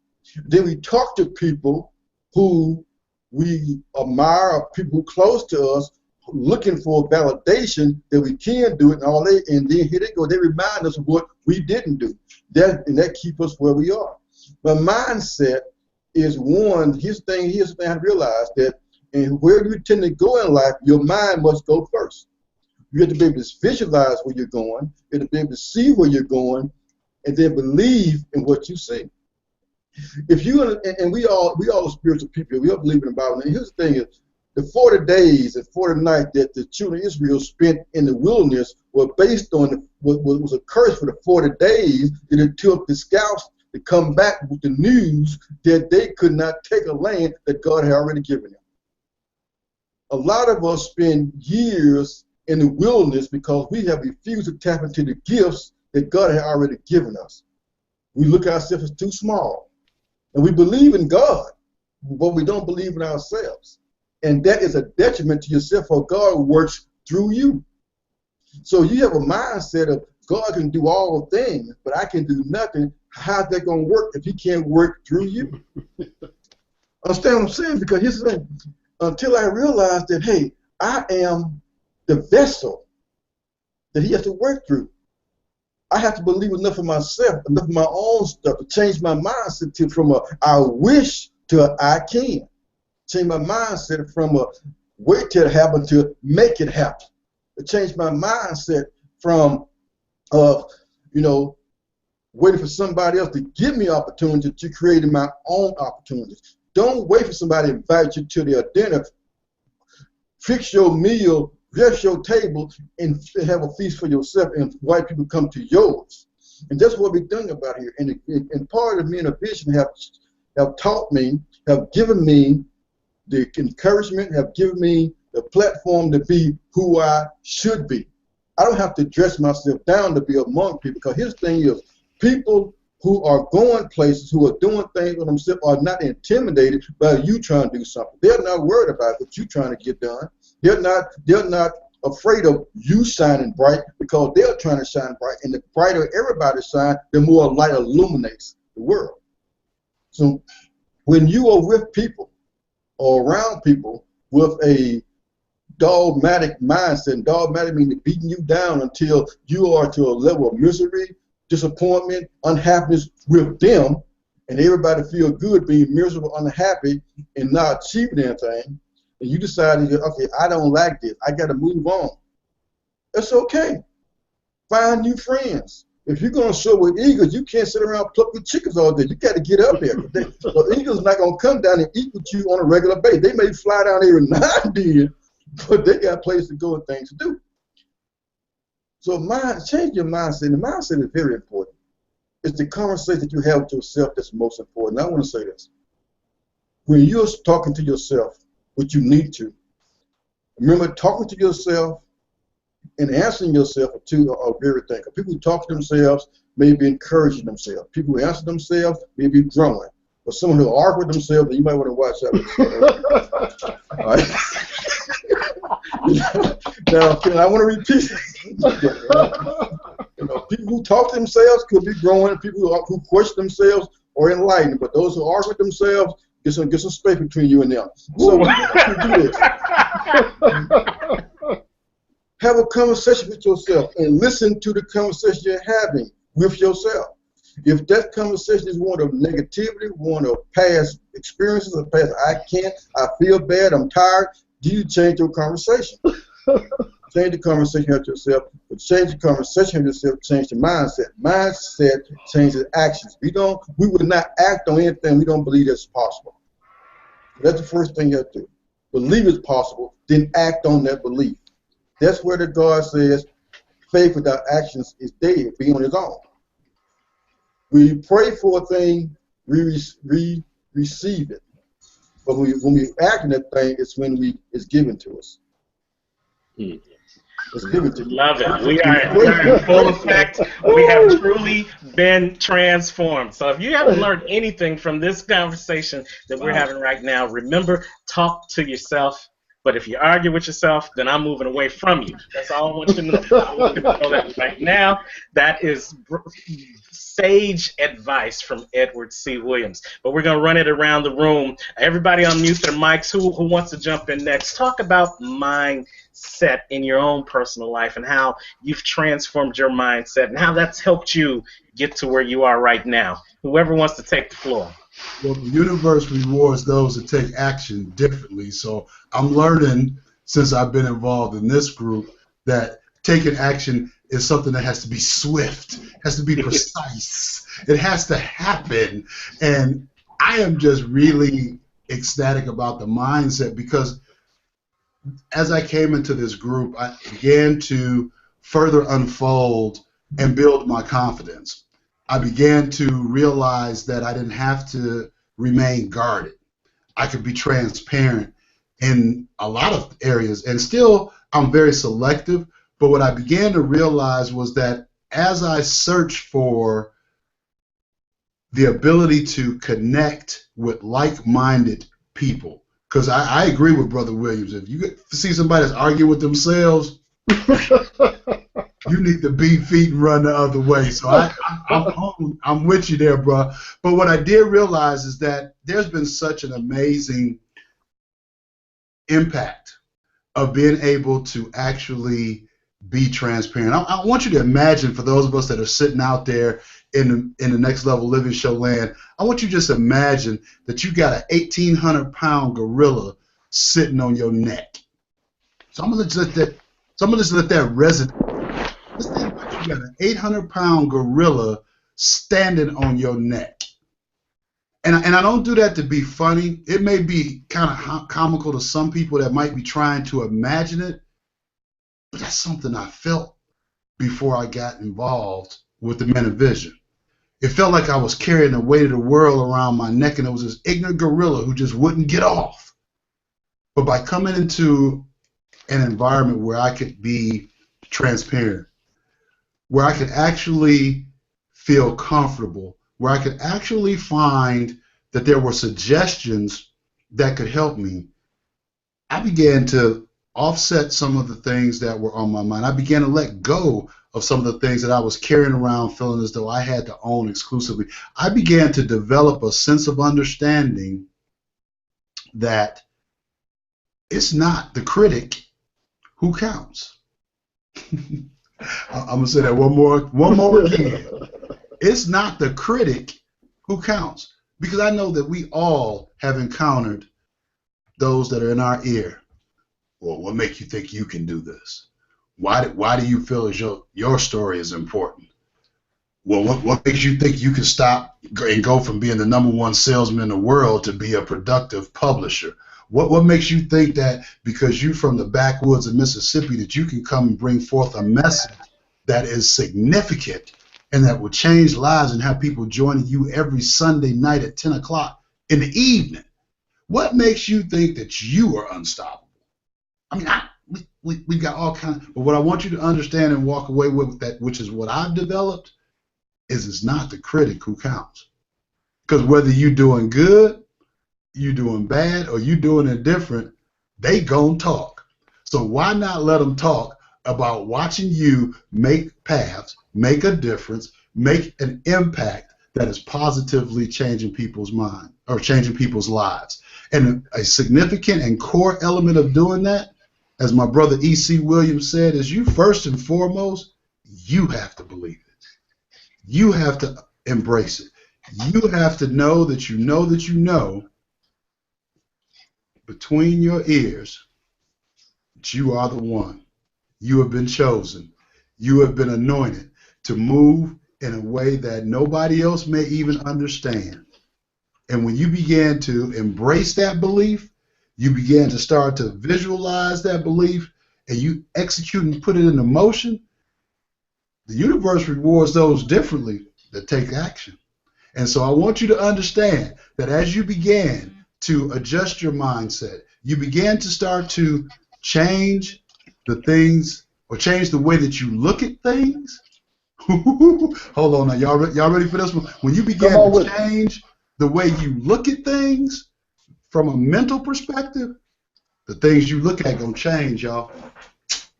Then we talk to people who we admire, or people close to us, looking for validation that we can do it, and then here they go. They remind us of what we didn't do. That keeps us where we are. But mindset is one. Here's the thing I realized that, and where you tend to go in life, your mind must go first. You have to be able to visualize where you're going. You have to be able to see where you're going, and then believe in what you see. If you and we all are spiritual people. We all believe in the Bible. And here's the thing: is the 40 days and 40 nights that the children of Israel spent in the wilderness were based on what was a curse for the 40 days that it took the scouts to come back with the news that they could not take a land that God had already given them. A lot of us spend years in the wilderness because we have refused to tap into the gifts that God had already given us. We look at ourselves as too small. And we believe in God, but we don't believe in ourselves. And that is a detriment to yourself, for God works through you. So you have a mindset of God can do all things, but I can do nothing. How's that going to work if he can't work through you? Understand what I'm saying? Because here's the thing. Until I realized that, hey, I am the vessel that he has to work through. I have to believe enough of myself, enough of my own stuff to change my mindset from a I wish to a I can. Change my mindset from a wait till it happen to make it happen. To change my mindset from waiting for somebody else to give me opportunity to creating my own opportunities. Don't wait for somebody to invite you to their dinner. Fix your meal, dress your table, and have a feast for yourself, and white people come to yours. And that's what we're doing about here. And part of me and a vision have taught me, have given me the encouragement, have given me the platform to be who I should be. I don't have to dress myself down to be among people, because here's the thing is, people who are going places, who are doing things with themselves, are not intimidated by you trying to do something. They're not worried about what you're trying to get done. They're not afraid of you shining bright, because they're trying to shine bright. And the brighter everybody shines, the more light illuminates the world. So when you are with people or around people with a dogmatic mindset, and dogmatic meaning beating you down until you are to a level of misery, disappointment, unhappiness with them, and everybody feel good being miserable, unhappy, and not achieving anything, and you decide, okay, I don't like this, I got to move on. That's okay. Find new friends. If you're going to show with eagles, you can't sit around pluck with chickens all day. You got to get up there. The eagles not going to come down and eat with you on a regular basis. They may fly down every now and then, but they got places to go and things to do. So change your mindset. The mindset is very important. It's the conversation that you have with yourself that's most important. I want to say this. When you're talking to yourself, which you need to, remember, talking to yourself and answering yourself are very things. People who talk to themselves may be encouraging themselves. People who answer themselves may be growing. But someone who argue with themselves, then you might want to watch out. All right. Now, I want to repeat people who talk to themselves could be growing. People who question themselves are enlightened. But those who argue with themselves, get some space between you and them. So you do this. Have a conversation with yourself and listen to the conversation you're having with yourself. If that conversation is one of negativity, one of past experiences, or past I feel bad, I'm tired, do you change your conversation? Change the conversation with yourself, but change the conversation with yourself, change the mindset. Mindset changes actions. We would not act on anything we don't believe that's possible. That's the first thing you have to do. Believe it's possible, then act on that belief. That's where the God says faith without actions is dead, being on its own. We pray for a thing, we receive it. But when we act on that thing, it's when it's given to us. Hmm. It's given to you. Love it. We We are in full effect. We have Woo! truly been transformed. So if you haven't learned anything from this conversation that we're Wow. having right now, remember, talk to yourself. But if you argue with yourself, then I'm moving away from you. That's all I want you to know. I want you to know that right now. That is sage advice from Edward C. Williams. But we're going to run it around the room. Everybody unmute their mics. Who wants to jump in next? Talk about mindset in your own personal life and how you've transformed your mindset and how that's helped you get to where you are right now. Whoever wants to take the floor. Well, the universe rewards those that take action differently. So I'm learning, since I've been involved in this group, that taking action is something that has to be swift, has to be precise. It has to happen. And I am just really ecstatic about the mindset, because as I came into this group, I began to further unfold and build my confidence. I began to realize that I didn't have to remain guarded. I could be transparent in a lot of areas, and still I'm very selective. But what I began to realize was that as I searched for the ability to connect with like-minded people, because I agree with Brother Williams. If you see somebody that's arguing with themselves, you need to beat feet and run the other way. So I'm with you there, bro. But what I did realize is that there's been such an amazing impact of being able to actually be transparent. I want you to imagine, for those of us that are sitting out there in the Next Level Living Show land, I want you to just imagine that you got an 1,800-pound gorilla sitting on your neck. So I'm gonna just let that resonate. Let's think about, you got an 800-pound gorilla standing on your neck. And I don't do that to be funny. It may be kind of comical to some people that might be trying to imagine it, but that's something I felt before I got involved with the Men of Vision. It felt like I was carrying the weight of the world around my neck, and it was this ignorant gorilla who just wouldn't get off. But by coming into an environment where I could be transparent, where I could actually feel comfortable, where I could actually find that there were suggestions that could help me, I began to offset some of the things that were on my mind. I began to let go of some of the things that I was carrying around feeling as though I had to own exclusively. I began to develop a sense of understanding that it's not the critic who counts. I'm gonna say that one more again. It's not the critic who counts, because I know that we all have encountered those that are in our ear. Well, what makes you think you can do this? Why do you feel as your story is important? Well, what makes you think you can stop and go from being the #1 salesman in the world to be a productive publisher? What makes you think that because you're from the backwoods of Mississippi that you can come and bring forth a message that is significant and that will change lives and have people joining you every Sunday night at 10 o'clock in the evening? What makes you think that you are unstoppable? I mean, we got all kinds. But what I want you to understand and walk away with, that, which is what I've developed, is it's not the critic who counts. Because whether you're doing good, you doing bad, or you doing indifferent, they gon' talk. So why not let them talk about watching you make paths, make a difference, make an impact that is positively changing people's mind or changing people's lives. And a significant and core element of doing that, as my brother E.C. Williams said, is you first and foremost, you have to believe it. You have to embrace it. You have to know that you know that you know between your ears that you are the one. You have been chosen. You have been anointed to move in a way that nobody else may even understand. And when you begin to embrace that belief, you begin to start to visualize that belief, and you execute and put it into motion, the universe rewards those differently that take action. And so I want you to understand that as you began to adjust your mindset, you began to start to change the things or change the way that you look at things. Hold on now, y'all ready for this one? When you began to change the way you look at things from a mental perspective, the things you look at gonna change, y'all.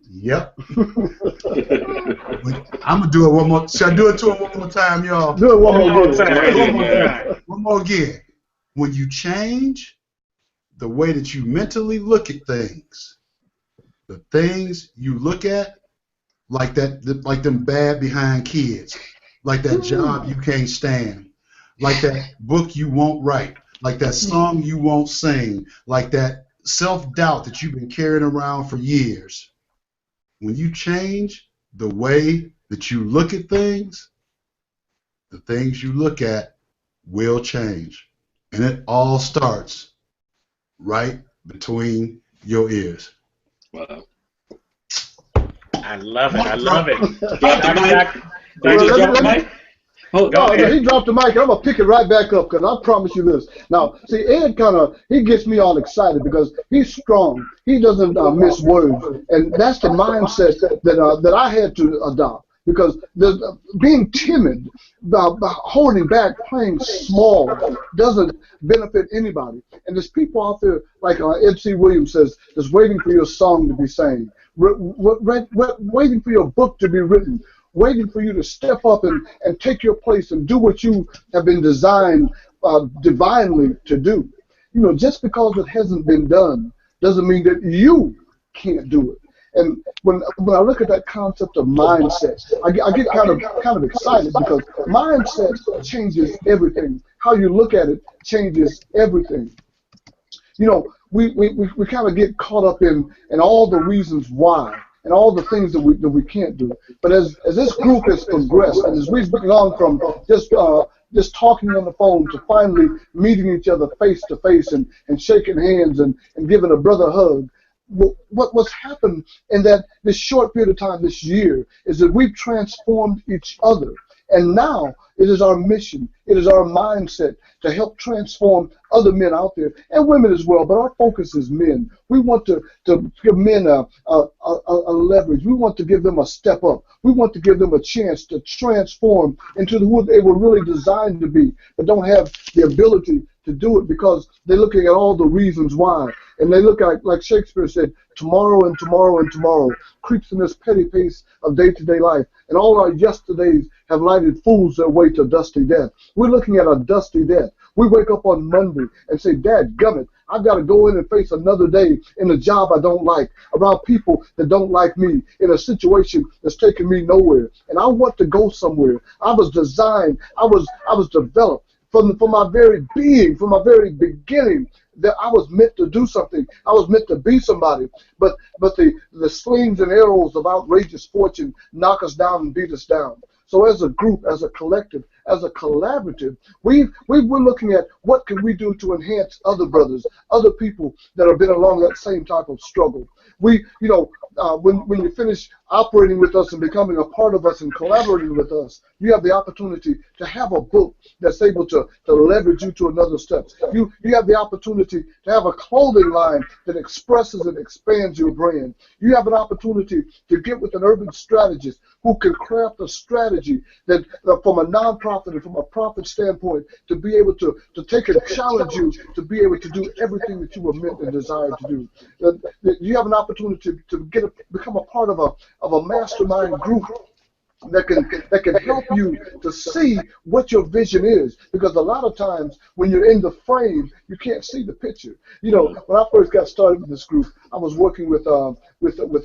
Yep. I'm gonna do it one more. Should I do it to it one more time, y'all? Do it one more time. One more again. When you change the way that you mentally look at things, the things you look at, like them bad behind kids, like that job you can't stand, like that book you won't write, like that song you won't sing, like that self-doubt that you've been carrying around for years. When you change the way that you look at things, the things you look at will change. And it all starts right between your ears. Wow. I love it. I love it. Drop the mic. They just dropped the mic. Oh, no, he dropped the mic. I'm going to pick it right back up because I promise you this. Now, see, Ed he gets me all excited because he's strong. He doesn't miss words. And that's the mindset that I had to adopt because being timid, holding back, playing small doesn't benefit anybody. And there's people out there, like MC Williams says, that's waiting for your song to be sang, waiting for your book to be written, waiting for you to step up and take your place and do what you have been designed divinely to do. You know, just because it hasn't been done doesn't mean that you can't do it. And when I look at that concept of mindset, I get kind of excited because mindset changes everything. How you look at it changes everything. You know, we kind of get caught up in all the reasons why and all the things that we can't do. But as this group has progressed, and as we've gone from just talking on the phone to finally meeting each other face to face and shaking hands and giving a brother a hug, what's happened in this short period of time this year is that we've transformed each other. And now it is our mission, it is our mindset to help transform other men out there and women as well. But our focus is men. We want to give men a leverage. We want to give them a step up. We want to give them a chance to transform into who they were really designed to be, but don't have the ability to do it because they're looking at all the reasons why. And they look at, like Shakespeare said, tomorrow and tomorrow and tomorrow creeps in this petty pace of day-to-day life. And all our yesterdays have lighted fools their way to dusty death. We're looking at a dusty death. We wake up on Monday and say, dadgummit, I've got to go in and face another day in a job I don't like, around people that don't like me, in a situation that's taking me nowhere. And I want to go somewhere. I was designed, I was developed from my very being, from my very beginning, that I was meant to do something. I was meant to be somebody. But the slings and arrows of outrageous fortune knock us down and beat us down. So as a group, as a collective, as a collaborative, we're looking at what can we do to enhance other brothers, other people that have been along that same type of struggle. When you finish operating with us and becoming a part of us and collaborating with us, you have the opportunity to have a book that's able to leverage you to another step. You have the opportunity to have a clothing line that expresses and expands your brand. You have an opportunity to get with an urban strategist who can craft a strategy that from a nonprofit and from a profit standpoint to be able to take and challenge you to be able to do everything that you were meant and desired to do. You have an opportunity to become a part of a mastermind group that can help you to see what your vision is, because a lot of times when you're in the frame you can't see the picture. You know, when I first got started with this group, I was working with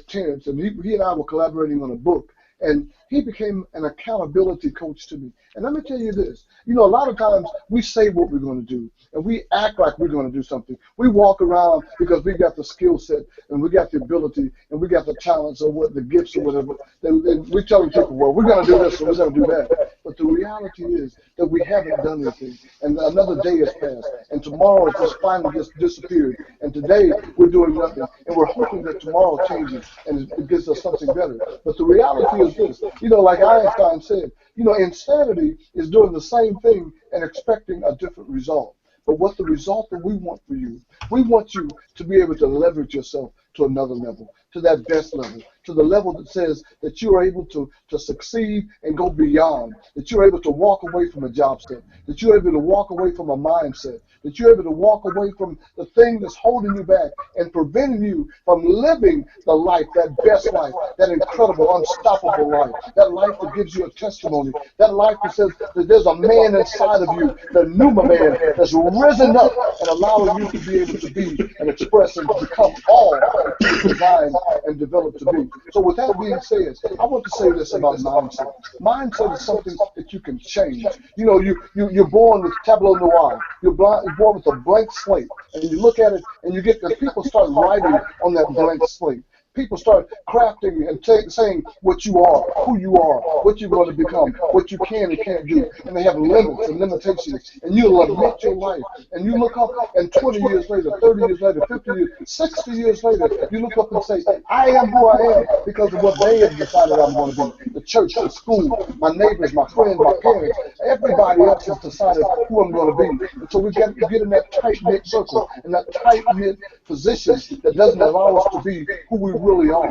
Terrence, and he and I were collaborating on a book, and he became an accountability coach to me. And let me tell you this, you know, a lot of times we say what we're going to do, and we act like we're going to do something. We walk around because we got the skill set, and we got the ability, and we got the talents, or the gifts, or whatever. And we're telling people, well, we're going to do this, or we're going to do that. But the reality is that we haven't done anything, and another day has passed, and tomorrow has just finally just disappeared, and today we're doing nothing, and we're hoping that tomorrow changes and it gives us something better. But the reality is this, like Einstein said, insanity is doing the same thing and expecting a different result. But what the result that we want for you, we want you to be able to leverage yourself to another level, to that best level, to the level that says that you are able to succeed and go beyond, that you're able to walk away from a job set, that you're able to walk away from a mindset, that you're able to walk away from the thing that's holding you back and preventing you from living the life, that best life, that incredible, unstoppable life, that life that gives you a testimony, that life that says that there's a man inside of you, the pneuma man, that's risen up and allowing you to be able to be and express and become all that you're designed and developed to be. So with that being said, I want to say this about mindset. Mindset is something that you can change. You're born with tableau noir. You're born with a blank slate, and you look at it, and people start writing on that blank slate. People start crafting and saying what you are, who you are, what you're going to become, what you can and can't do. And they have limits and limitations. And you lament your life. And you look up, and 20 years later, 30 years later, 50 years, 60 years later, you look up and say, I am who I am because of what they have decided I'm going to be. The church, the school, my neighbors, my friends, my parents, everybody else has decided who I'm going to be. And so we've got to get in that tight-knit circle, in that tight-knit position that doesn't allow us to be who we really are.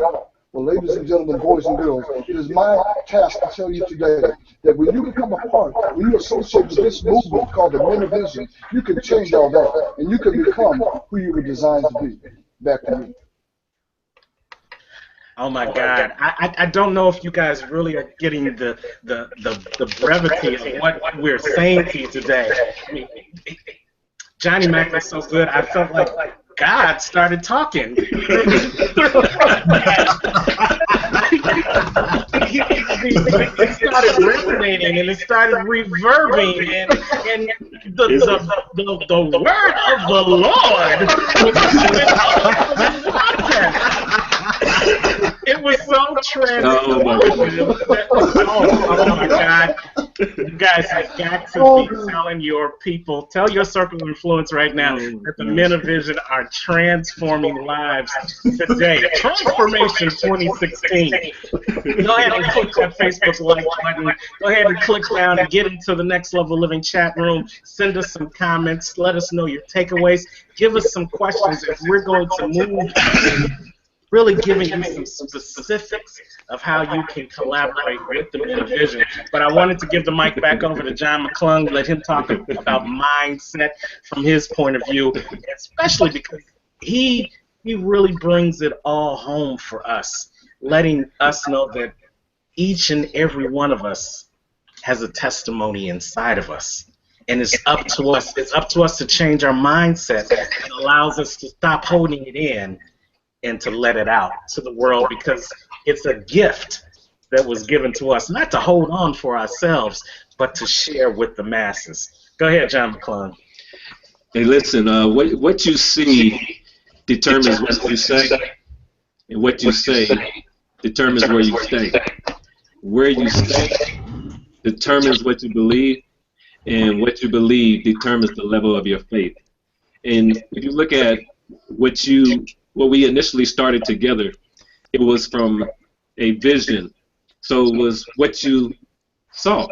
Well, ladies and gentlemen, boys and girls, it is my task to tell you today that when you become a part, when you associate with this movement called the Men of Vision, you can change all that, and you can become who you were designed to be. Back to me. Oh my God! I don't know if you guys really are getting the brevity of what we're saying to you today. I mean, Johnny Mac was so good. I felt like God started talking. It started resonating and it started reverbing, and the word of the Lord it was so transformative. Oh my God. You guys have got to be telling your people, tell your circle of influence right now that the Men of Vision are transforming lives today. Transformation 2016. Go ahead and click that Facebook like button. Go ahead and click down and get into the Next Level Living chat room. Send us some comments. Let us know your takeaways. Give us some questions if we're going to move. Really giving you some specifics of how you can collaborate with the Men of Vision. But I wanted to give the mic back over to John McClung, let him talk about mindset from his point of view, especially because he really brings it all home for us, letting us know that each and every one of us has a testimony inside of us. And it's up to us. It's up to us to change our mindset. It allows us to stop holding it in and to let it out to the world, because it's a gift that was given to us, not to hold on for ourselves, but to share with the masses. Go ahead, John McClung. Hey, listen, what you see determines what you say, and what you say determines where you stay. Where you stay determines what you believe, and what you believe determines the level of your faith. And if you look at what we initially started together, it was from a vision. So it was what you saw.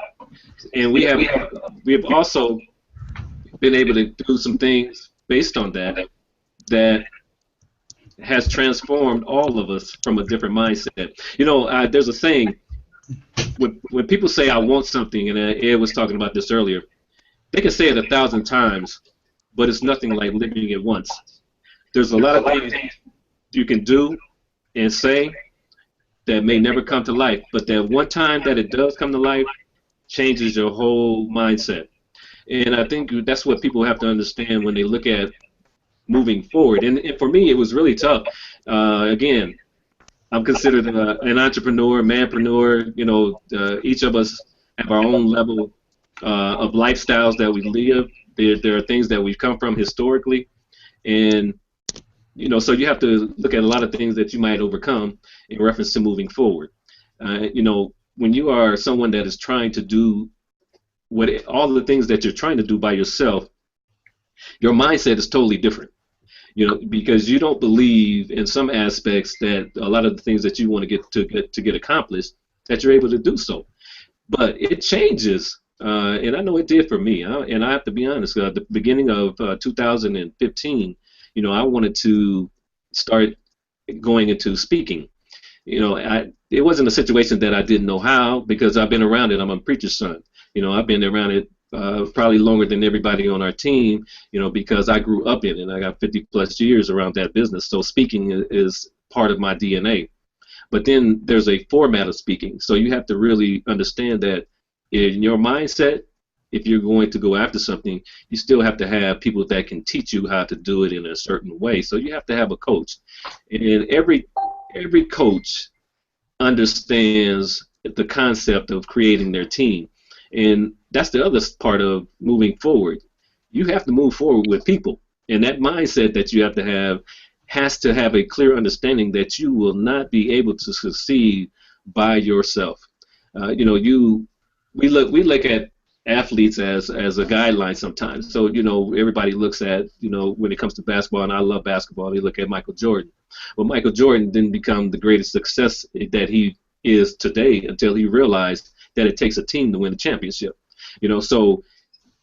And we have also been able to do some things based on that has transformed all of us from a different mindset. There's a saying, when people say I want something, and Ed was talking about this earlier, they can say it 1,000 times, but it's nothing like living it once. There's a lot of things you can do and say that may never come to life, but that one time that it does come to life changes your whole mindset. And I think that's what people have to understand when they look at moving forward. And for me, it was really tough. Again, I'm considered an entrepreneur, manpreneur. Each of us have our own level of lifestyles that we live. There are things that we've come from historically, and so you have to look at a lot of things that you might overcome in reference to moving forward. When you are someone that is trying to do all the things that you're trying to do by yourself, your mindset is totally different. Because you don't believe in some aspects that a lot of the things that you want to get accomplished, that you're able to do so. But it changes, and I know it did for me. And I have to be honest. At the beginning of 2015, I wanted to start going into speaking. It wasn't a situation that I didn't know how, because I've been around it. I'm a preacher's son. I've been around it probably longer than everybody on our team, because I grew up in it. I got 50 plus years around that business. So speaking is part of my DNA. But then there's a format of speaking. So you have to really understand that in your mindset, if you're going to go after something, you still have to have people that can teach you how to do it in a certain way. So you have to have a coach. And every coach understands the concept of creating their team. And that's the other part of moving forward. You have to move forward with people. And that mindset that you have to have has to have a clear understanding that you will not be able to succeed by yourself. We look at athletes as a guideline sometimes. So everybody looks at when it comes to basketball, and I love basketball, they look at Michael Jordan. Well, Michael Jordan didn't become the greatest success that he is today until he realized that it takes a team to win a championship. So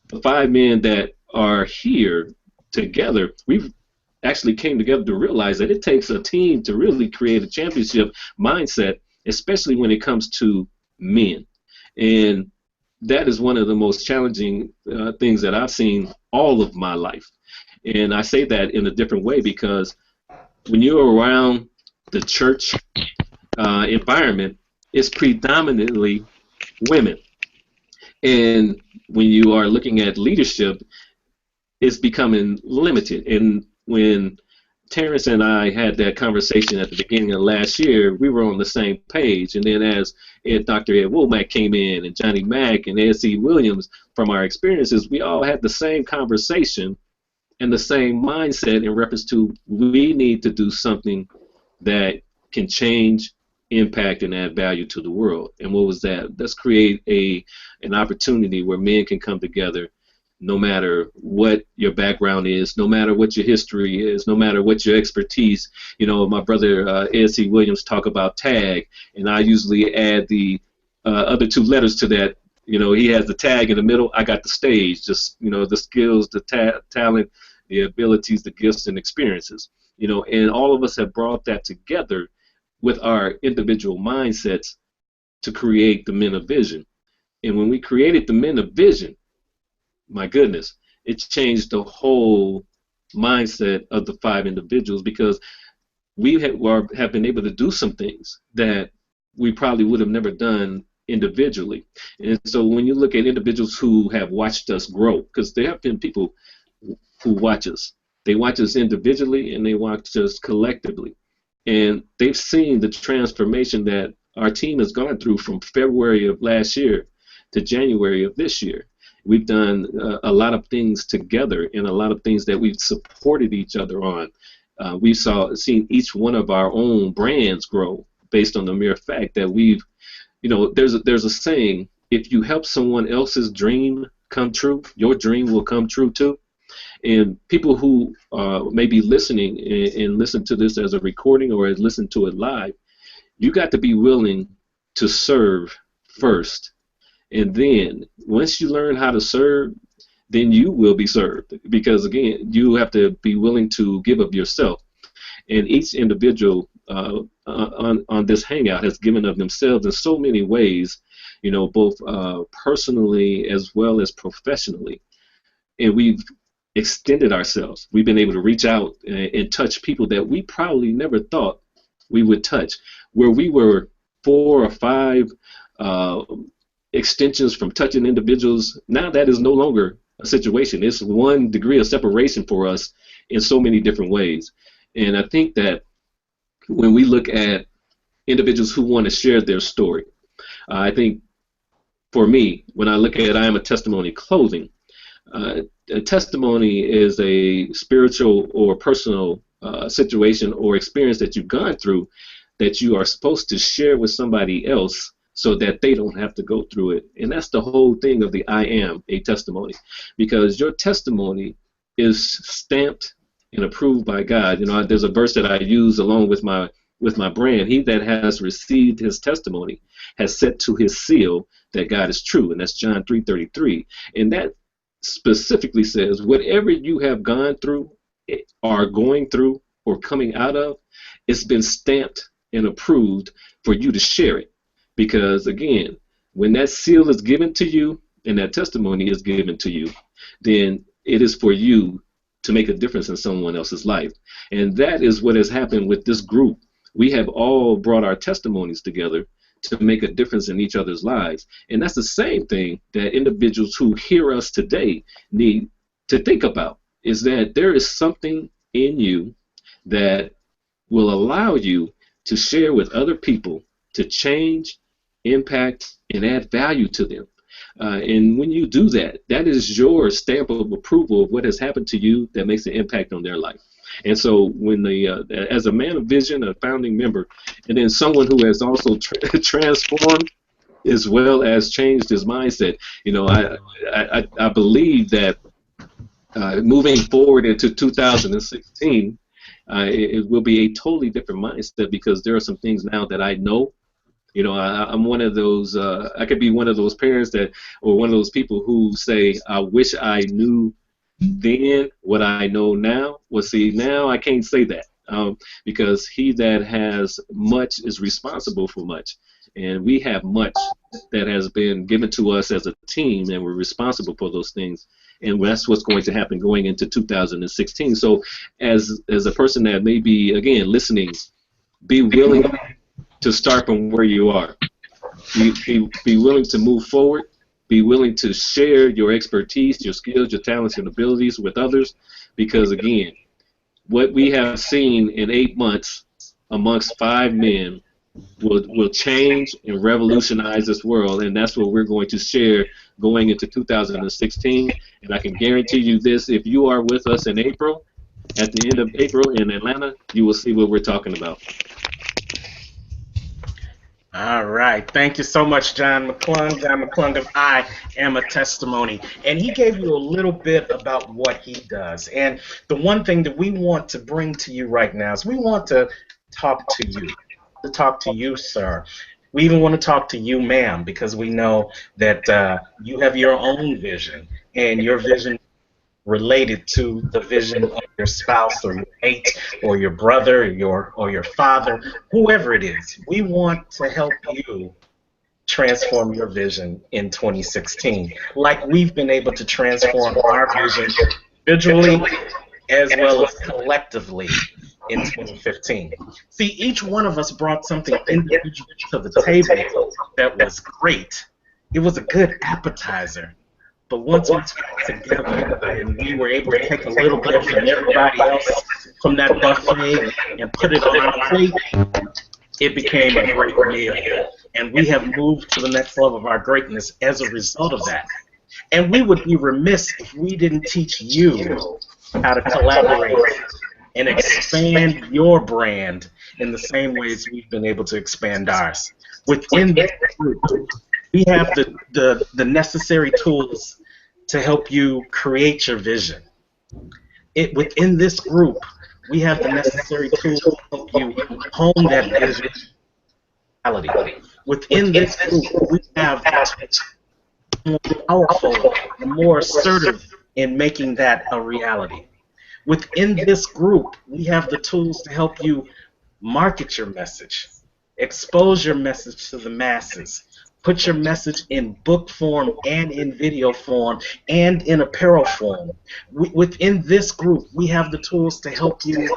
the 5 men that are here together, we've actually came together to realize that it takes a team to really create a championship mindset, especially when it comes to men. And that is one of the most challenging things that I've seen all of my life. And I say that in a different way because when you're around the church environment, it's predominantly women. And when you are looking at leadership, it's becoming limited. And when Terrence and I had that conversation at the beginning of last year, we were on the same page. And then as Dr. Ed Womack came in, and Johnny Mack and Ed C. Williams, from our experiences, we all had the same conversation and the same mindset in reference to we need to do something that can change, impact, and add value to the world. And what was that? Let's create an opportunity where men can come together, no matter what your background is, no matter what your history is, no matter what your expertise. My brother Ed C. Williams talk about TAG, and I usually add the other 2 letters to that. He has the tag in the middle. I got the stage, just the skills, the talent, the abilities, the gifts, and experiences. And all of us have brought that together with our individual mindsets to create the Men of Vision. And when we created the Men of Vision, my goodness, it changed the whole mindset of the 5 individuals, because we have been able to do some things that we probably would have never done individually. And so when you look at individuals who have watched us grow, because there have been people who watch us. They watch us individually and they watch us collectively. And they've seen the transformation that our team has gone through from February of last year to January of this year. We've done a lot of things together, and a lot of things that we've supported each other on. We've seen each one of our own brands grow based on the mere fact that we've, there's a saying, if you help someone else's dream come true, your dream will come true too. And people who may be listening and listen to this as a recording or listen to it live, you got to be willing to serve first. And then once you learn how to serve, then you will be served. Because again, you have to be willing to give of yourself. And each individual on this hangout has given of themselves in so many ways, both personally as well as professionally. And we've extended ourselves. We've been able to reach out and touch people that we probably never thought we would touch. Where we were 4 or 5 extensions from touching individuals, now that is no longer a situation. It's 1 degree of separation for us in so many different ways. And I think that when we look at individuals who want to share their story, I think for me, when I look at I Am a Testimony clothing, a testimony is a spiritual or personal situation or experience that you've gone through that you are supposed to share with somebody else so that they don't have to go through it. And that's the whole thing of the I am a testimony, because your testimony is stamped and approved by God. You know, there's a verse that I use along with my brand. He that has received his testimony has set to his seal that God is true, and that's John 3:33. And that specifically says whatever you have gone through, are going through, or coming out of, it's been stamped and approved for you to share it. Because again, when that seal is given to you and that testimony is given to you, then it is for you to make a difference in someone else's life. And that is what has happened with this group. We have all brought our testimonies together to make a difference in each other's lives. And that's the same thing that individuals who hear us today need to think about, is that there is something in you that will allow you to share with other people to change, impact, and add value to them. And when you do that, that is your stamp of approval of what has happened to you that makes an impact on their life. And so when as a man of vision, a founding member, and then someone who has also transformed as well as changed his mindset, you know, I believe that moving forward into 2016, it will be a totally different mindset, because there are some things now that I know. You know, I'm one of those, I could be one of those parents that, or one of those people who say, I wish I knew then what I know now. Well, see, now I can't say that, because he that has much is responsible for much. And we have much that has been given to us as a team, and we're responsible for those things. And that's what's going to happen going into 2016. So as a person that may be, again, listening, be willing to start from where you are. Be willing to move forward. Be willing to share your expertise, your skills, your talents, and abilities with others. Because, again, what we have seen in 8 months amongst 5 men will change and revolutionize this world, and that's what we're going to share going into 2016. And I can guarantee you this: if you are with us in April, at the end of April in Atlanta, you will see what we're talking about. All right. Thank you so much, John McClung. John McClung of I Am a Testimony. And he gave you a little bit about what he does. And the one thing that we want to bring to you right now is we want to talk to you, sir. We even want to talk to you, ma'am, because we know that you have your own vision, and your vision related to the vision of your spouse or your mate or your brother or your father, whoever it is. We want to help you transform your vision in 2016, like we've been able to transform our vision individually as well as collectively in 2015. See, each one of us brought something individual to the table that was great. It was a good appetizer. But once we got together and we were able to take a little bit from everybody else from that buffet and put it on our plate, it became a great meal. And we have moved to the next level of our greatness as a result of that. And we would be remiss if we didn't teach you how to collaborate and expand your brand in the same ways we've been able to expand ours. Within this group, we have the necessary tools to help you create your vision. Within this group, we have the necessary tools to help you hone that vision reality. Within this group, we have more powerful and more assertive in making that a reality. Within this group, we have the tools to help you market your message, expose your message to the masses, put your message in book form and in video form and in apparel form. Within this group, we have the tools to help you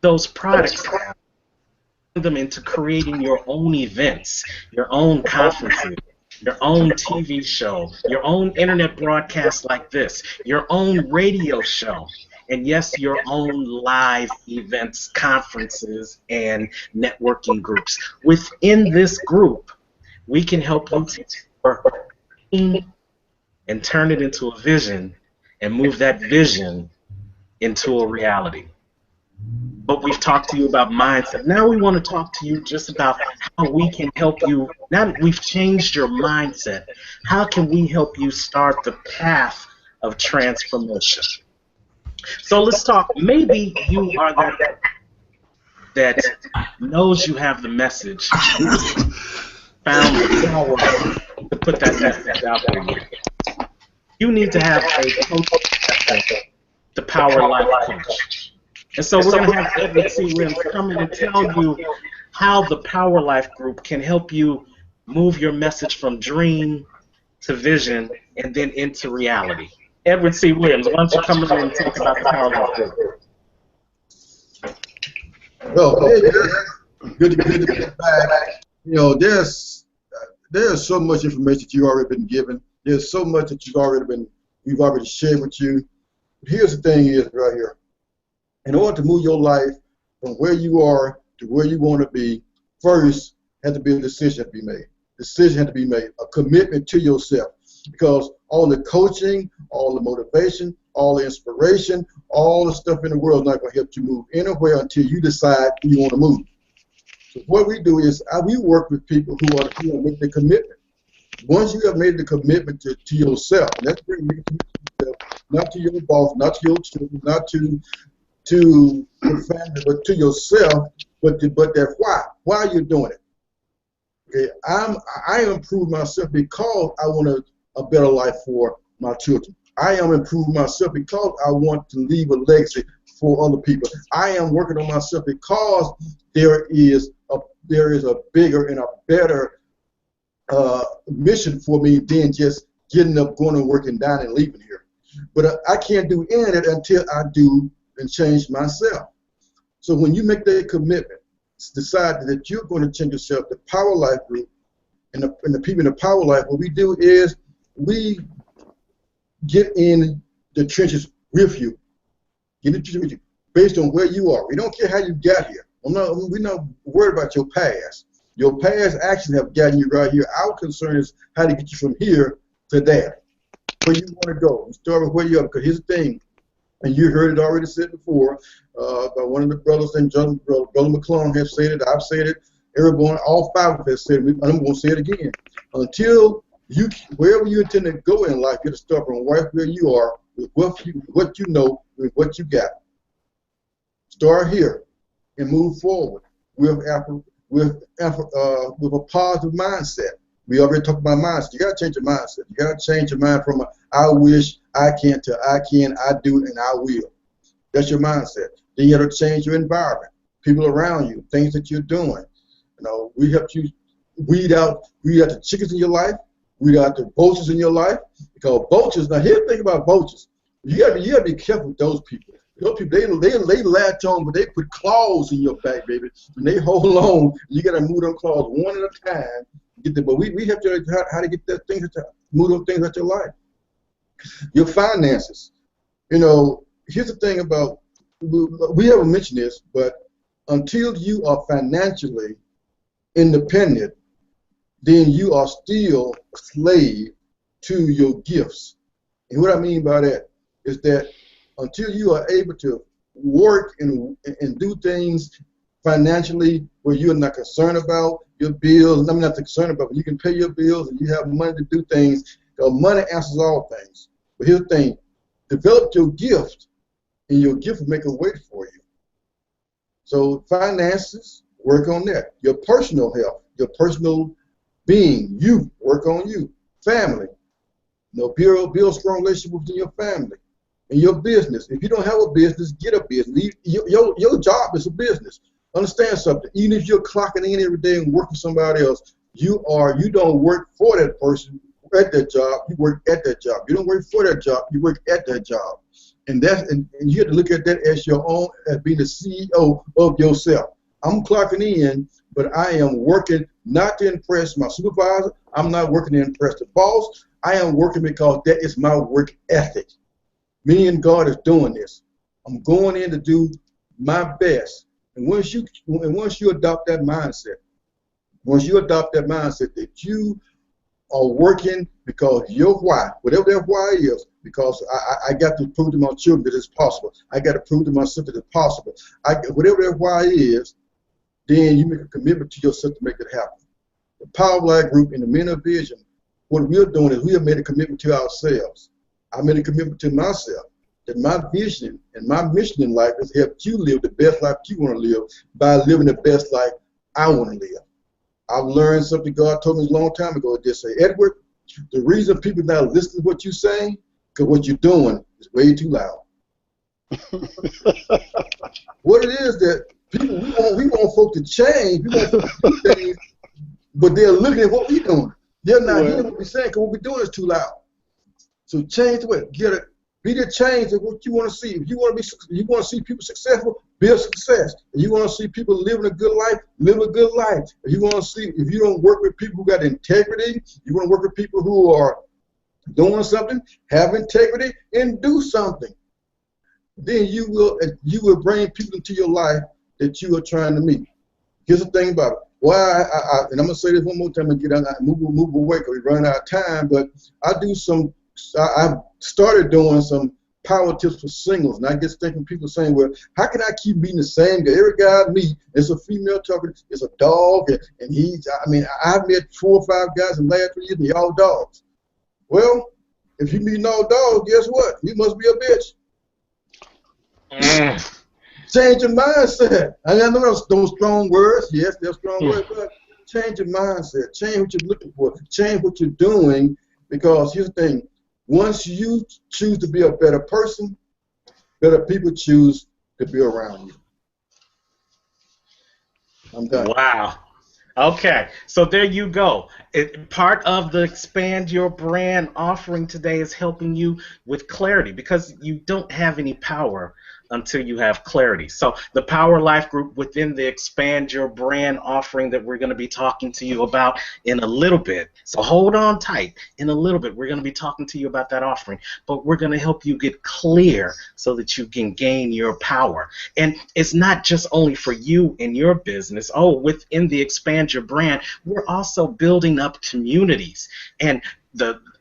those products, turn them into creating your own events, your own conferences, your own TV show, your own internet broadcast like this, your own radio show, and yes, your own live events, conferences, and networking groups. Within this group, we can help you take your dream and turn it into a vision and move that vision into a reality. but we've talked to you about mindset. Now we want to talk to you just about how we can help you. Now that we've changed your mindset, how can we help you start the path of transformation? So let's talk. Maybe you are that knows you have the message, found the power to put that message out there. You need to have a coach, the Power Life Coach. And so we're going to have Edward C. Williams come in and tell you how the Power Life Group can help you move your message from dream to vision and then into reality. Edward C. Williams, why don't you come in and talk about the Power Life Group? Well, hey, good to get back. You know, there's so much information that you've already been given. There's so much that we've already shared with you. But here's the thing is right here. In order to move your life from where you are to where you want to be, first had to be a decision to be made. Decision had to be made, a commitment to yourself. Because all the coaching, all the motivation, all the inspiration, all the stuff in the world is not going to help you move anywhere until you decide you want to move. So what we do is we work with people who are making the commitment. Once you have made the commitment to yourself, and that's very important to yourself, not to your boss, not to your children, not to your family, but to yourself, but that why. Why are you doing it? Okay, I improve myself because I want a better life for my children. I am improving myself because I want to leave a legacy for other people. I am working on myself because there is a bigger and a better mission for me than just getting up, going to work, and dying and leaving here. But I can't do any of it until I do and change myself. So when you make that commitment, decide that you're going to change yourself, the Power Life Group and the people in the Power Life, what we do is we get in the trenches with you. Get in the trenches with you based on where you are. We don't care how you got here. We're not worried about your past. Your past actions have gotten you right here. Our concern is how to get you from here to there, where you want to go. We start with where you are, because here's the thing, and you heard it already said before by one of the brothers, and Brother McClung has said it, I've said it, everyone, all five of us said it, I'm going to say it again. Until wherever you intend to go in life, you have to start from right where you are, with what you know, with what you got. Start here and move forward with a positive mindset. We already talked about mindset. You got to change your mindset. You got to change your mind from I wish, I can, to I can, I do, and I will. That's your mindset. Then you have to change your environment, people around you, things that you're doing. You know, we help you weed out the chickens in your life, weed out the vultures in your life. Because vultures, now here's the thing about vultures. You gotta be careful with those people. Those people, they latch on, but they put claws in your back, baby. And they hold on. You gotta move them claws one at a time. But we have to how to get that thing to move those things out your life. Your finances. You know, here's the thing about, we haven't mentioned this, but until you are financially independent, then you are still a slave to your gifts. And what I mean by that is that until you are able to work and do things financially where you're not concerned about your bills, I'm not concerned about, but you can pay your bills and you have money to do things, because money answers all things. But here's the thing, develop your gift, and your gift will make a way for you. So finances, work on that. Your personal health, your personal being, you, work on you. Family, you know, build strong relationship within your family. And your business, if you don't have a business, get a business. Your job is a business. Understand something, even if you're clocking in every day and working for somebody else, you don't work for that person at that job, you work at that job. You don't work for that job, you work at that job. And you have to look at that as your own, as being the CEO of yourself. I'm clocking in, but I am working not to impress my supervisor. I'm not working to impress the boss. I am working because that is my work ethic. Me and God is doing this. I'm going in to do my best. And once you adopt that mindset, that you are working because your why, whatever that why is, because I got to prove to my children that it's possible. I got to prove to myself that it's possible. Whatever that why is, then you make a commitment to yourself to make it happen. The Power Life Group and the Men of Vision, what we're doing is we have made a commitment to ourselves. I made a commitment to myself that my vision and my mission in life is to help you live the best life you want to live by living the best life I want to live. I've learned something God told me a long time ago. It just say, Edward, the reason people not listening to what you're saying, because what you're doing is way too loud. What it is that people, we want folks to change, we want folks to do things, but they're looking at what we're doing. They're not hearing what we're saying because what we're doing is too loud. So change the way. Get it. Be the change of what you want to see. If you want to see people successful, build success. If you want to see people living a good life, live a good life. If you don't work with people who got integrity, you want to work with people who are doing something, have integrity, and do something. Then you will bring people into your life that you are trying to meet. Here's the thing about it. Why and I'm gonna say this one more time and get on, move away because we run out of time. But I started doing some power tips for singles, and I get thinking people saying, well, how can I keep meeting the same guy? Every guy I meet is a female talking, it's a dog, and I've met 4 or 5 guys in the last 3 years, and they're all dogs. Well, if you meet all dogs, guess what? You must be a bitch. Change your mindset. I know those strong words. Yes, they're strong words, but change your mindset. Change what you're looking for. Change what you're doing, because here's the thing. Once you choose to be a better person, better people choose to be around you. I'm done. Wow. Okay, so there you go. Part of the Expand Your Brand offering today is helping you with clarity, because you don't have any power until you have clarity. So the Power Life Group within the Expand Your Brand offering that we're going to be talking to you about in a little bit. So hold on tight. In a little bit, we're going to be talking to you about that offering, but we're going to help you get clear so that you can gain your power. And it's not just only for you and your business. Within the Expand Your Brand, we're also building up communities. And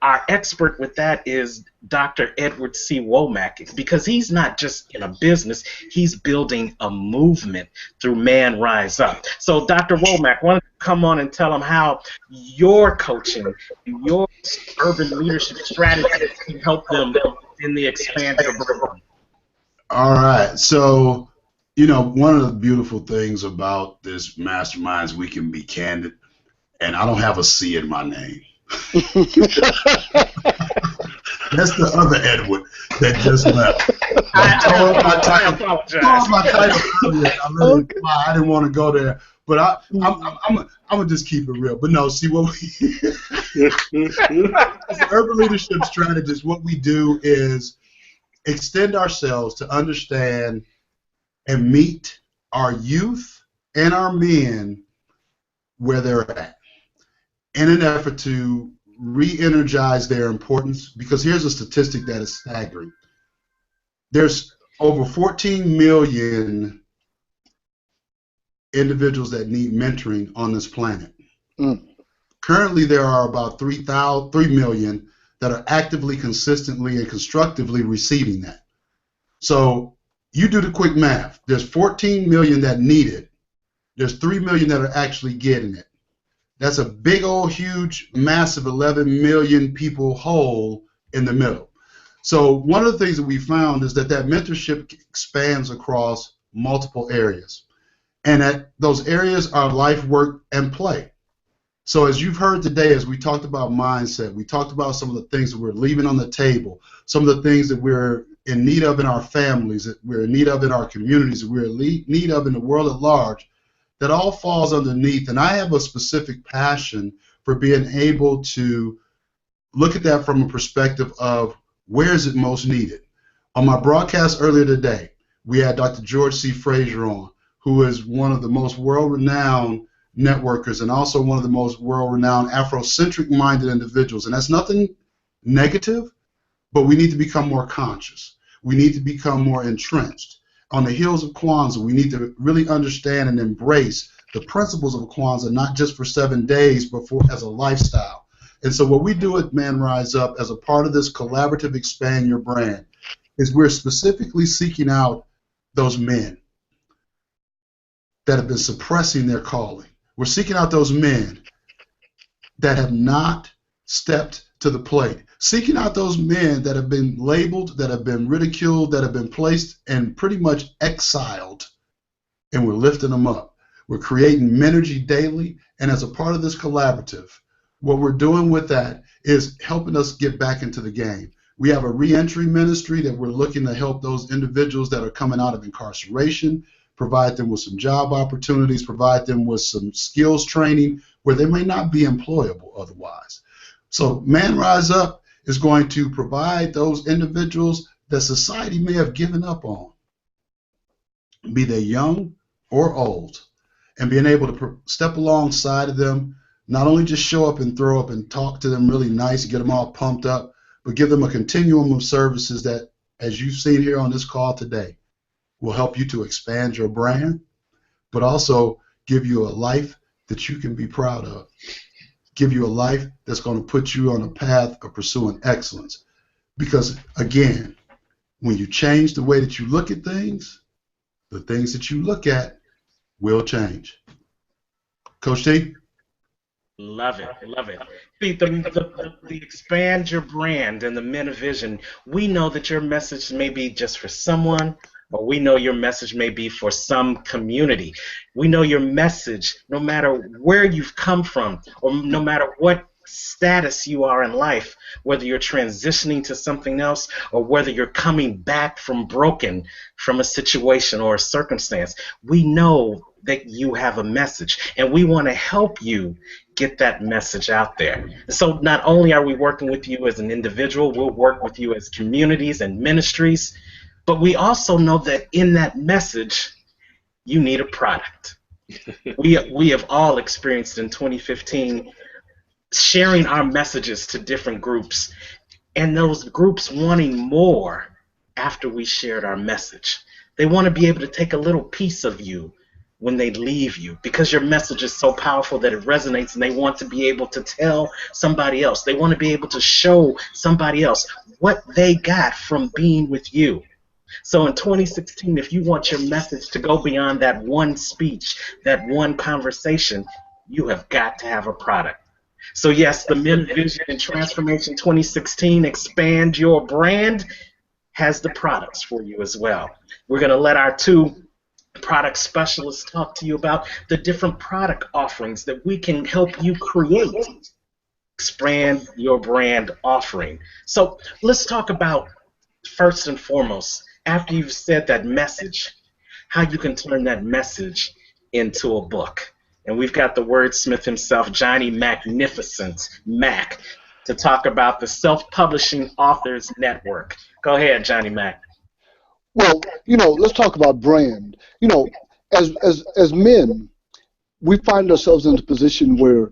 our expert with that is Dr. Edward C. Womack, because he's not just in a business, he's building a movement through Man Rise Up. So Dr. Womack, why don't you come on and tell them how your coaching, your urban leadership strategies can help them in the Expand Your Brand. All right. So, one of the beautiful things about this masterminds, we can be candid, and I don't have a C in my name. That's the other Edward that just left. I didn't want to go there, but I'm gonna just keep it real. But no, see what as urban leadership strategists, what we do is extend ourselves to understand and meet our youth and our men where they're at, in an effort to re-energize their importance. Because here's a statistic that is staggering. There's over 14 million individuals that need mentoring on this planet. Currently, there are about 3 million that are actively, consistently, and constructively receiving that. So you do the quick math. There's 14 million that need it. There's 3 million that are actually getting it. That's a big old huge massive 11 million people hole in the middle. So one of the things that we found is that mentorship expands across multiple areas, and that those areas are life, work, and play. So as you've heard today, as we talked about mindset, we talked about some of the things that we're leaving on the table, some of the things that we're in need of in our families, that we're in need of in our communities, that we're in need of in the world at large. That all falls underneath, and I have a specific passion for being able to look at that from a perspective of where is it most needed. On my broadcast earlier today, we had Dr. George C. Frazier on, who is one of the most world-renowned networkers and also one of the most world-renowned Afrocentric-minded individuals. And that's nothing negative, but we need to become more conscious. We need to become more entrenched. On the heels of Kwanzaa, we need to really understand and embrace the principles of Kwanzaa, not just for 7 days, but as a lifestyle. And so what we do at Man Rise Up as a part of this collaborative Expand Your Brand is we're specifically seeking out those men that have been suppressing their calling. We're seeking out those men that have not stepped to the plate. Seeking out those men that have been labeled, that have been ridiculed, that have been placed and pretty much exiled, and we're lifting them up. We're creating Menergy daily, and as a part of this collaborative, what we're doing with that is helping us get back into the game. We have a reentry ministry that we're looking to help those individuals that are coming out of incarceration, provide them with some job opportunities, provide them with some skills training where they may not be employable otherwise. So Man Rise Up is going to provide those individuals that society may have given up on, be they young or old, and being able to step alongside of them, not only just show up and throw up and talk to them really nice, get them all pumped up, but give them a continuum of services that, as you've seen here on this call today, will help you to expand your brand, but also give you a life that you can be proud of, give you a life that's going to put you on a path of pursuing excellence. Because, again, when you change the way that you look at things, the things that you look at will change. Coach T? Love it, love it. See, the expand your brand and the men of vision, we know that your message may be just for someone, or we know your message may be for some community. We know your message, no matter where you've come from, or no matter what status you are in life, whether you're transitioning to something else or whether you're coming back from a situation or a circumstance, we know that you have a message, and we want to help you get that message out there. So not only are we working with you as an individual, we'll work with you as communities and ministries, but we also know that in that message, you need a product. We have all experienced in 2015 sharing our messages to different groups, and those groups wanting more after we shared our message. They want to be able to take a little piece of you when they leave you, because your message is so powerful that it resonates, and they want to be able to tell somebody else. They want to be able to show somebody else what they got from being with you. So in 2016, if you want your message to go beyond that one speech, that one conversation, you have got to have a product. So yes, the Men Vision and Transformation 2016 Expand Your Brand has the products for you as well. We're going to let our two product specialists talk to you about the different product offerings that we can help you create. Expand your brand offering. So let's talk about, first and foremost, after you've said that message, how you can turn that message into a book. And we've got the wordsmith himself, Johnny Magnificent Mac, to talk about the Self-Publishing Authors Network. Go ahead, Johnny Mac. Well, let's talk about brand. As men, we find ourselves in a position where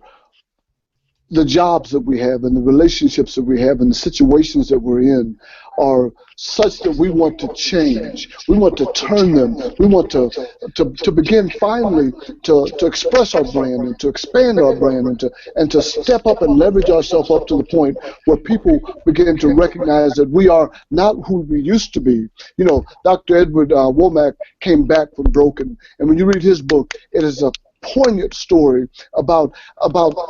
the jobs that we have and the relationships that we have and the situations that we're in are such that we want to change. We want to turn them. We want to begin finally to express our brand and to expand our brand and to step up and leverage ourselves up to the point where people begin to recognize that we are not who we used to be. Dr. Edward Womack came back from broken, and when you read his book, it is a poignant story about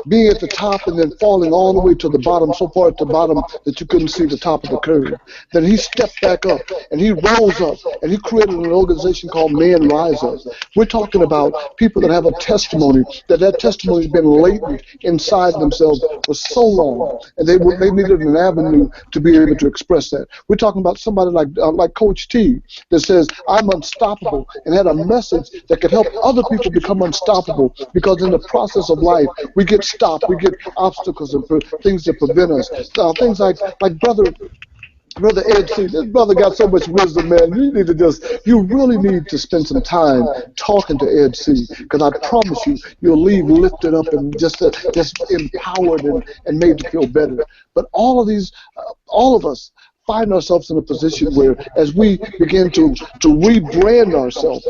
being at the top and then falling all the way to the bottom, so far at the bottom that you couldn't see the top of the curve. Then he stepped back up and he rose up and he created an organization called Man Rise Up. We're talking about people that have a testimony, that testimony has been latent inside themselves for so long, and they needed an avenue to be able to express that. We're talking about somebody like Coach T that says, I'm unstoppable, and had a message that could help other people become unstoppable, because in the process of life we get stopped, we get obstacles and things that prevent us. Things like Brother Ed C. This brother got so much wisdom, man. You really need to spend some time talking to Ed C. Because I promise you, you'll leave lifted up and just empowered and made to feel better. But all of us find ourselves in a position where, as we begin to rebrand ourselves,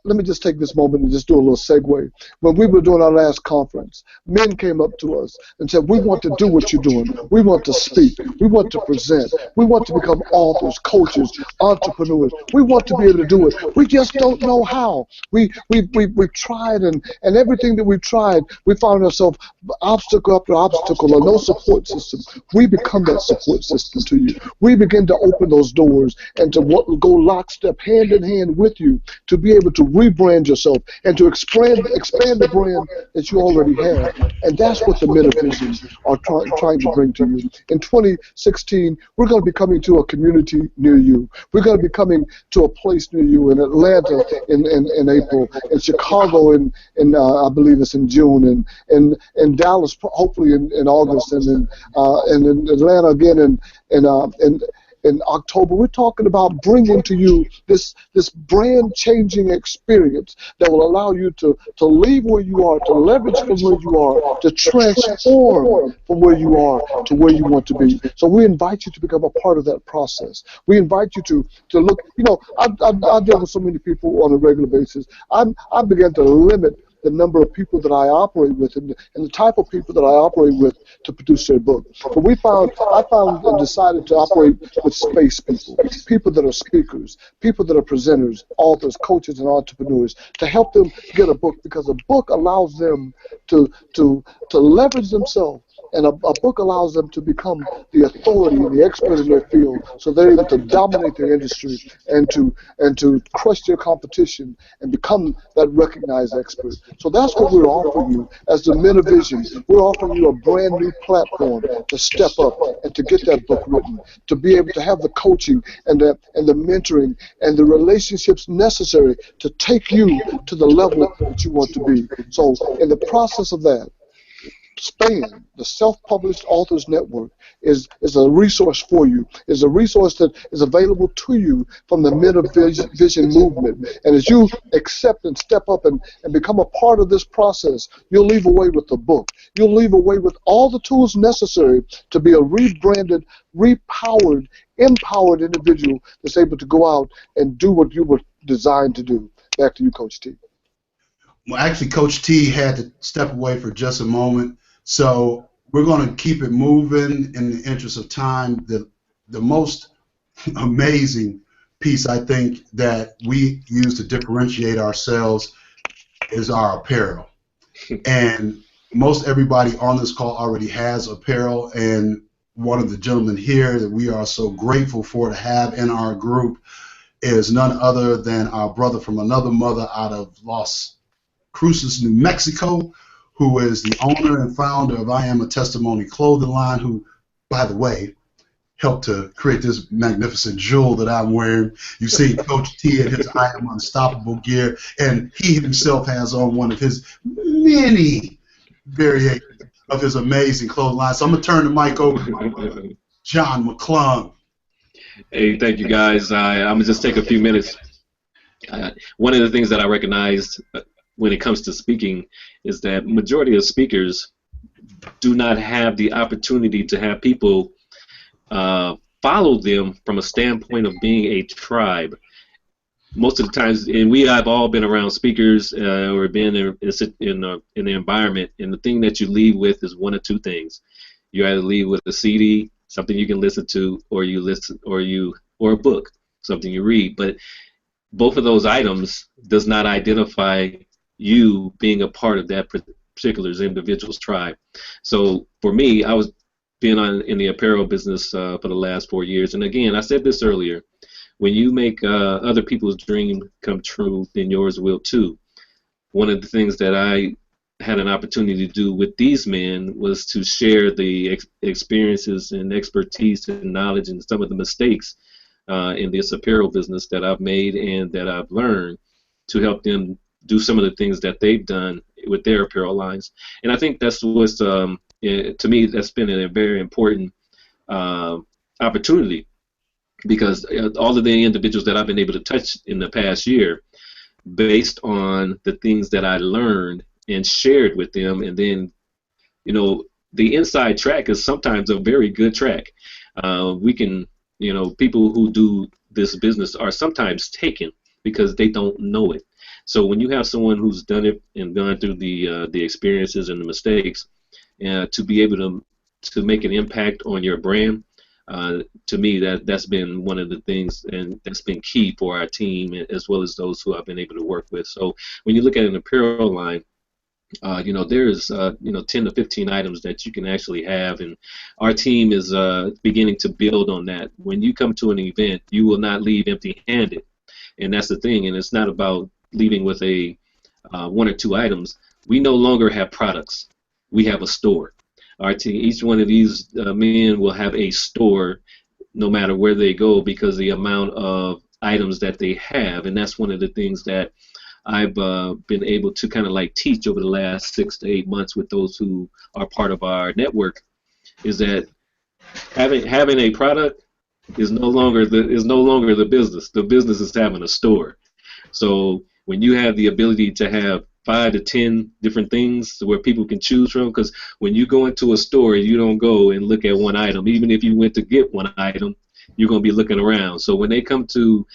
let me just take this moment and just do a little segue. When we were doing our last conference, men came up to us and said, we want to do what you're doing. We want to speak. We want to present. We want to become authors, coaches, entrepreneurs. We want to be able to do it. We just don't know how. We've tried, and everything that we've tried, we found ourselves obstacle after obstacle or no support system. We become that support system to you. We begin to open those doors and to go lockstep, hand in hand with you, to be able to rebrand yourself and to expand the brand that you already have. And that's what the Men of Vision are trying to bring to you. In 2016, we're going to be coming to a community near you. We're going to be coming to a place near you in Atlanta in April, in Chicago I believe it's in June, and in Dallas hopefully in August, and in Atlanta again in October. We're talking about bringing to you this brand-changing experience that will allow you to leave where you are, to leverage from where you are, to transform from where you are to where you want to be. So we invite you to become a part of that process. We invite you to look. I deal with so many people on a regular basis. I began to limit the number of people that I operate with and the type of people that I operate with to produce their book. But I found and decided to operate with space people that are speakers, people that are presenters, authors, coaches, and entrepreneurs, to help them get a book, because a book allows them to leverage themselves. And a book allows them to become the authority and the expert in their field, so they're able to dominate their industry and to crush their competition and become that recognized expert. So that's what we're offering you as the Men of Vision. We're offering you a brand new platform to step up and to get that book written, to be able to have the coaching and the mentoring and the relationships necessary to take you to the level that you want to be. So in the process of that, SPAN, the Self-Published Authors Network, is a resource for you, is a resource that is available to you from the Men of Vision movement. And as you accept and step up and become a part of this process, you'll leave away with the book. You'll leave away with all the tools necessary to be a rebranded, repowered, empowered individual that's able to go out and do what you were designed to do. Back to you, Coach T. Well, actually, Coach T had to step away for just a moment. So we're going to keep it moving in the interest of time. The most amazing piece, I think, that we use to differentiate ourselves is our apparel. And most everybody on this call already has apparel, and one of the gentlemen here that we are so grateful for to have in our group is none other than our brother from another mother out of Las Cruces, New Mexico, who is the owner and founder of I Am a Testimony clothing line, who, by the way, helped to create this magnificent jewel that I'm wearing. You see Coach T in his I Am Unstoppable gear, and he himself has on one of his many variations of his amazing clothing line. So I'm going to turn the mic over to my brother, John McClung. Hey, thank you, guys. I'm going to just take a few minutes. One of the things that I recognized when it comes to speaking is that majority of speakers do not have the opportunity to have people follow them from a standpoint of being a tribe. Most of the times, and we have all been around speakers or been in the environment, and the thing that you leave with is one of two things. You either leave with a CD, something you can listen to, or a book, something you read. But both of those items does not identify you being a part of that particular individual's tribe. So for me, I was been in the apparel business for the last 4 years. And again, I said this earlier, when you make other people's dream come true, then yours will too. One of the things that I had an opportunity to do with these men was to share the experiences and expertise and knowledge and some of the mistakes in this apparel business that I've made and that I've learned to help them do some of the things that they've done with their apparel lines. And I think that's what's, to me, that's been a very important opportunity, because all of the individuals that I've been able to touch in the past year, based on the things that I learned and shared with them, and then, you know, the inside track is sometimes a very good track. We can, people who do this business are sometimes taken because they don't know it. So when you have someone who's done it and gone through the experiences and the mistakes, to be able to make an impact on your brand, to me that's been one of the things, and that's been key for our team as well as those who I've been able to work with. So when you look at an apparel line, there's 10 to 15 items that you can actually have, and our team is beginning to build on that. When you come to an event, you will not leave empty-handed, and that's the thing. And it's not about leaving with a one or two items. We no longer have products. We have a store. Our team, each one of these men will have a store, no matter where they go, because the amount of items that they have, and that's one of the things that I've been able to kind of like teach over the last 6 to 8 months with those who are part of our network, is that having a product is no longer the business. The business is having a store. So when you have the ability to have 5 to 10 different things where people can choose from, because when you go into a store, you don't go and look at one item. Even if you went to get one item, you're going to be looking around. So when they come to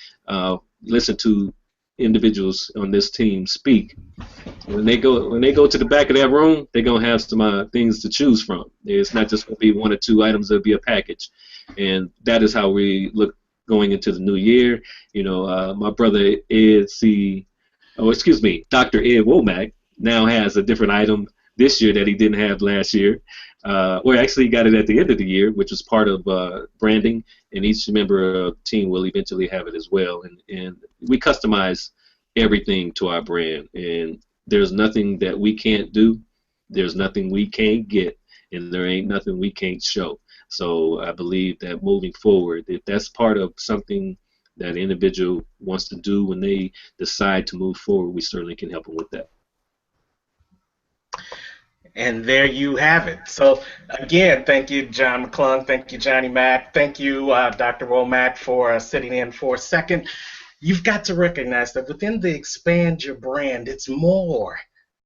listen to individuals on this team speak, when they go to the back of that room, they're going to have some things to choose from. It's not just going to be 1 or 2 items. It'll be a package, and that is how we look going into the new year. My brother Dr. Ed Womack now has a different item this year that he didn't have last year. Or actually, he got it at the end of the year, which was part of branding, and each member of the team will eventually have it as well. And we customize everything to our brand, and there's nothing that we can't do, there's nothing we can't get, and there ain't nothing we can't show. So I believe that moving forward, if that's part of something that an individual wants to do when they decide to move forward, we certainly can help them with that. And there you have it. So again, thank you, John McClung. Thank you, Johnny Mack. Thank you, Dr. Womack, for sitting in for a second. You've got to recognize that within the Expand Your Brand, it's more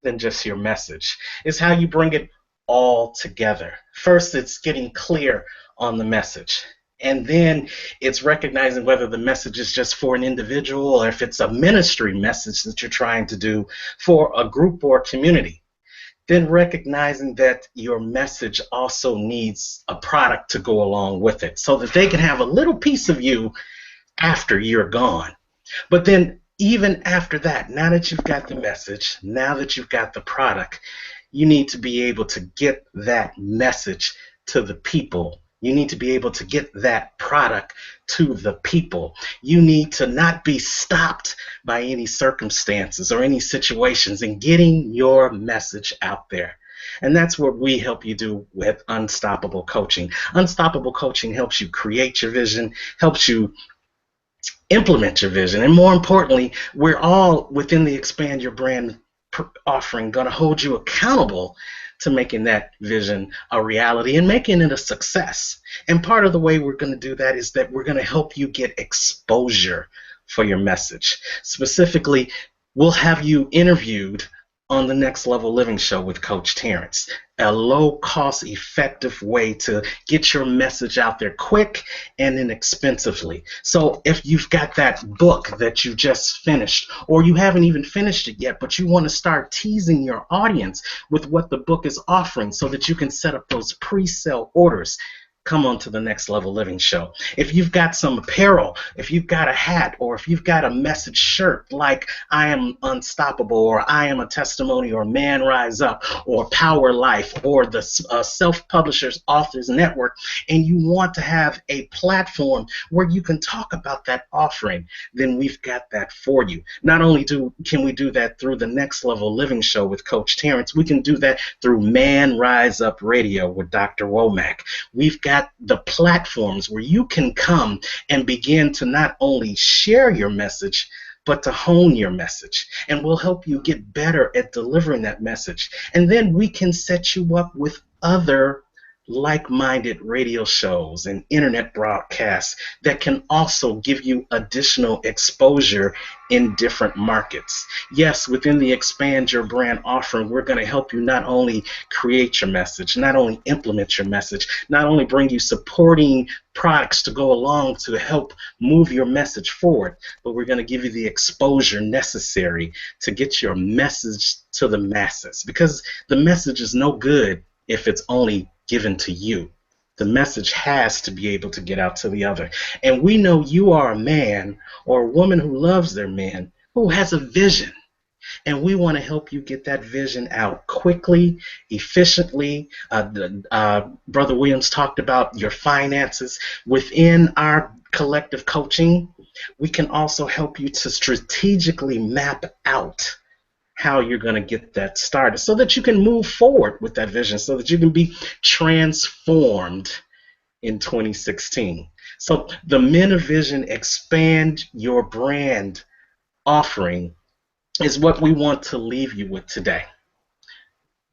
than just your message. It's how you bring it all together. First, it's getting clear on the message. And then it's recognizing whether the message is just for an individual or if it's a ministry message that you're trying to do for a group or community. Then recognizing that your message also needs a product to go along with it so that they can have a little piece of you after you're gone. But then even after that, now that you've got the message, now that you've got the product, you need to be able to get that message to the people. You need to be able to get that product to the people. You need to not be stopped by any circumstances or any situations in getting your message out there. And that's what we help you do with Unstoppable Coaching. Unstoppable Coaching helps you create your vision, helps you implement your vision, and more importantly, we're all within the Expand Your Brand offering going to hold you accountable to making that vision a reality and making it a success. And part of the way we're going to do that is that we're going to help you get exposure for your message. Specifically, we'll have you interviewed on the Next Level Living Show with Coach Terrence, a low-cost, effective way to get your message out there quick and inexpensively. So if you've got that book that you just finished, or you haven't even finished it yet, but you want to start teasing your audience with what the book is offering so that you can set up those pre-sale orders, come on to the Next Level Living Show. If you've got some apparel, if you've got a hat, or if you've got a message shirt like I Am Unstoppable, or I Am a Testimony, or Man Rise Up, or Power Life, or the Self-Publishers Authors Network, and you want to have a platform where you can talk about that offering, then we've got that for you. Not only can we do that through the Next Level Living Show with Coach Terrence, we can do that through Man Rise Up Radio with Dr. Womack. We've got the platforms where you can come and begin to not only share your message, but to hone your message. And we'll help you get better at delivering that message. And then we can set you up with other like-minded radio shows and internet broadcasts that can also give you additional exposure in different markets. Yes, within the Expand Your Brand offering, we're going to help you not only create your message, not only implement your message, not only bring you supporting products to go along to help move your message forward, but we're going to give you the exposure necessary to get your message to the masses, because the message is no good if it's only given to you. The message has to be able to get out to the other. And we know you are a man or a woman who loves their men, who has a vision. And we want to help you get that vision out quickly, efficiently. Brother Williams talked about your finances. Within our collective coaching, we can also help you to strategically map out how you're going to get that started so that you can move forward with that vision, so that you can be transformed in 2016. So the Men of Vision Expand Your Brand offering is what we want to leave you with today.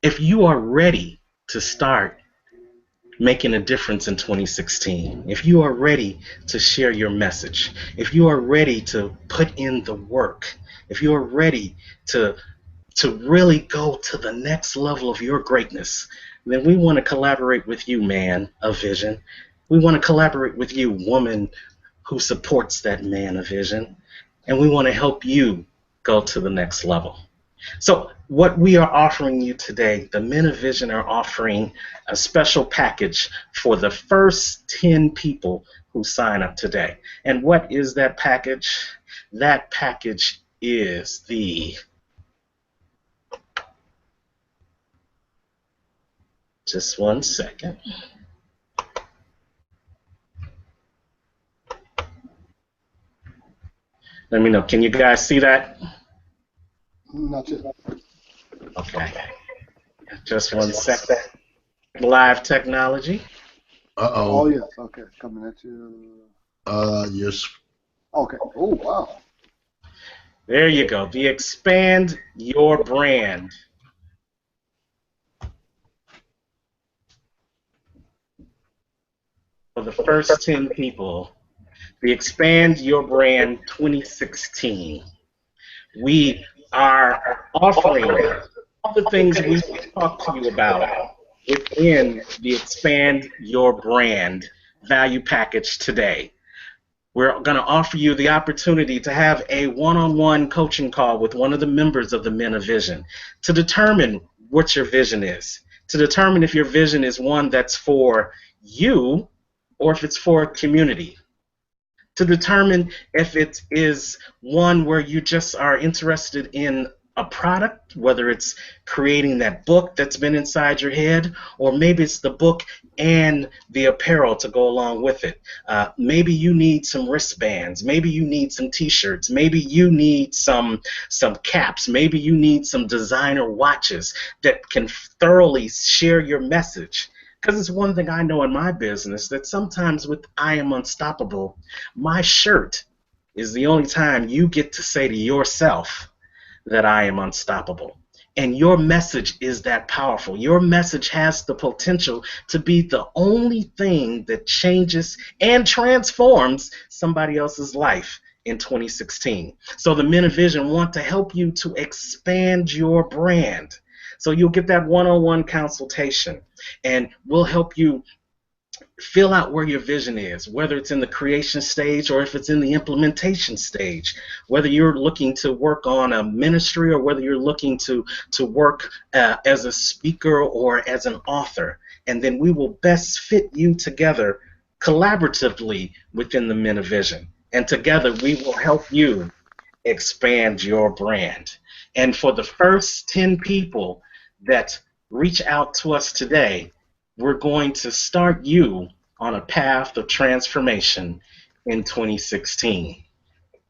If you are ready to start making a difference in 2016, if you are ready to share your message, if you are ready to put in the work, if you are ready to really go to the next level of your greatness, then we want to collaborate with you, man of vision. We want to collaborate with you, woman who supports that man of vision. And we want to help you go to the next level. So what we are offering you today, the Men of Vision are offering a special package for the first 10 people who sign up today. And what is that package? That package is the... Just one second. Let me know. Can you guys see that? Not yet. Okay. Just one second. Live technology. Oh, yes. Okay. Coming at you. Yes. Okay. Oh, wow. There you go. The Expand Your Brand. For the first 10 people, the Expand Your Brand 2016. We are offering all the things we talked to you about within the Expand Your Brand value package today. We're going to offer you the opportunity to have a one-on-one coaching call with one of the members of the Men of Vision to determine what your vision is, to determine if your vision is one that's for you or if it's for a community, to determine if it is one where you just are interested in a product, whether it's creating that book that's been inside your head, or maybe it's the book and the apparel to go along with it. Maybe you need some wristbands, maybe you need some t-shirts, maybe you need some caps, maybe you need some designer watches that can thoroughly share your message. Because it's one thing I know in my business, that sometimes with I Am Unstoppable, my shirt is the only time you get to say to yourself that I am unstoppable. And your message is that powerful. Your message has the potential to be the only thing that changes and transforms somebody else's life in 2016. So the Men of Vision want to help you to expand your brand. So you'll get that one-on-one consultation, and we'll help you fill out where your vision is, whether it's in the creation stage or if it's in the implementation stage, whether you're looking to work on a ministry or whether you're looking to work as a speaker or as an author. And then we will best fit you together collaboratively within the Men of Vision. And together we will help you expand your brand. And for the first 10 people that reach out to us today, we're going to start you on a path of transformation in 2016.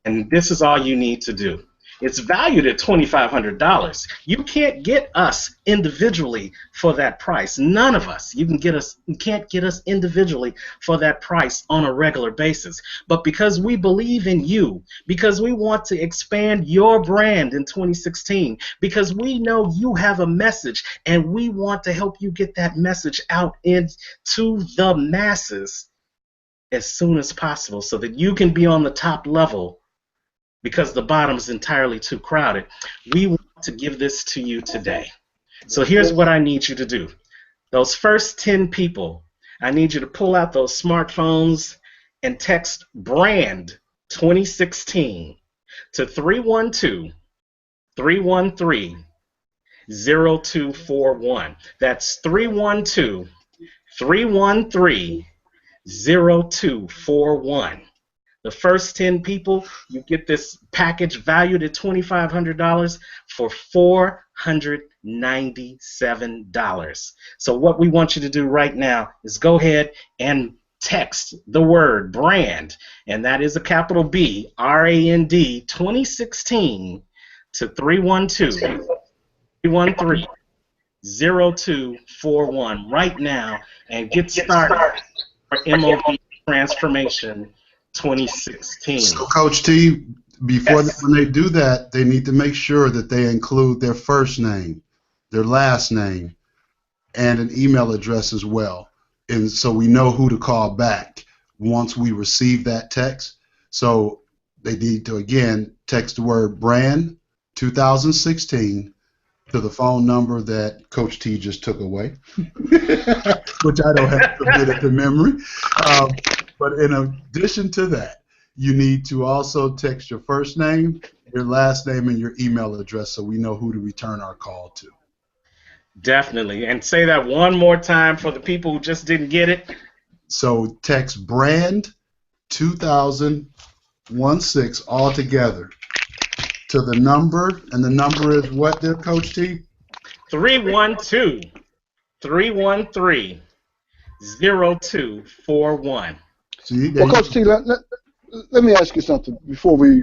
And this is all you need to do. It's valued at $2,500. You can't get us individually for that price. None of us. You can't get us individually for that price on a regular basis. But because we believe in you, because we want to expand your brand in 2016, because we know you have a message and we want to help you get that message out into the masses as soon as possible so that you can be on the top level because the bottom is entirely too crowded. We want to give this to you today. So here's what I need you to do. Those first 10 people, I need you to pull out those smartphones and text brand 2016 to 312-313-0241. That's 312-313-0241. The first 10 people, you get this package valued at $2,500 for $497. So what we want you to do right now is go ahead and text the word brand, and that is a capital B, R-A-N-D, 2016 to 312-313-0241 right now and get started for MOV Transformation 2016. So, Coach T, Yes. when they do that, they need to make sure that they include their first name, their last name, and an email address as well. And so we know who to call back once we receive that text. So they need to, again, text the word brand 2016 to the phone number that Coach T just took away, which I don't have committed to memory. But in addition to that, you need to also text your first name, your last name, and your email address so we know who to return our call to. Definitely. And say that one more time for the people who just didn't get it. So text brand 2016 all together to the number, and the number is what there, Coach T? 312-313-0241. Well, Coach T, let me ask you something before we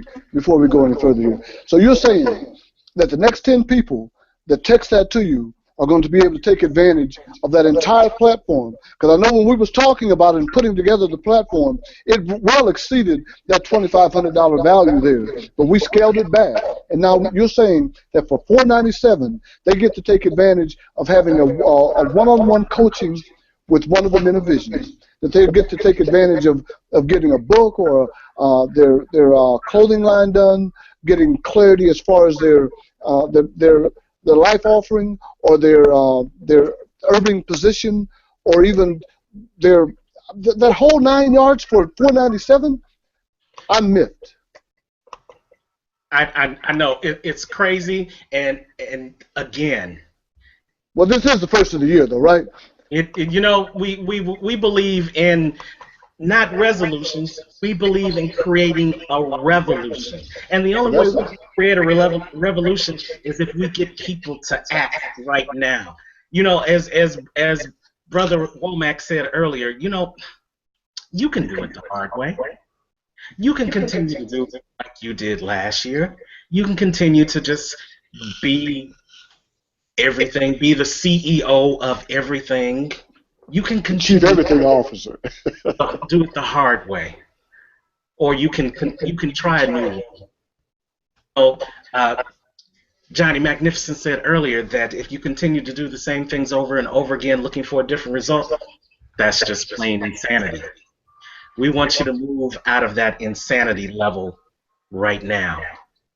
go any further here. So you're saying that the next 10 people that text that to you are going to be able to take advantage of that entire platform? Because I know when we was talking about it and putting together the platform, it well exceeded that $2,500 value there, but we scaled it back. And now you're saying that for $497, they get to take advantage of having a one-on-one coaching with one of the men of vision, that they get to take advantage of getting a book or their clothing line done, getting clarity as far as their life offering or their urban position, or even that whole 9 yards for $497. I'm miffed. I know it's crazy, and again. Well, this is the first of the year, though, right? We believe in not resolutions. We believe in creating a revolution, and the only way we can create a revolution is if we get people to act right now. As Brother Womack said earlier, you can do it the hard way. You can continue to do it like you did last year. You can continue to just be everything, be the CEO of everything. You can Chief Everything Officer. Do it the hard way, or you can try a new way. So, Johnny Magnificent said earlier that if you continue to do the same things over and over again, looking for a different result, that's just plain insanity. We want you to move out of that insanity level right now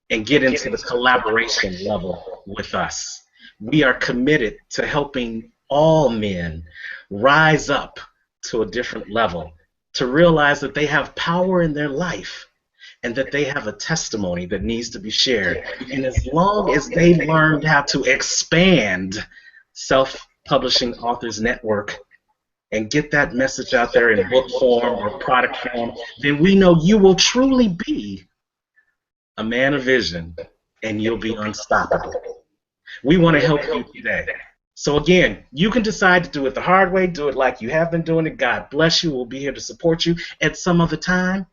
and get into the collaboration level with us. We are committed to helping all men rise up to a different level, to realize that they have power in their life and that they have a testimony that needs to be shared. And as long as they've learned how to expand Self-Publishing Authors Network and get that message out there in book form or product form, then we know you will truly be a man of vision and you'll be unstoppable. We want to help you today. So again, you can decide to do it the hard way, do it like you have been doing it. God bless you. We'll be here to support you at some other time.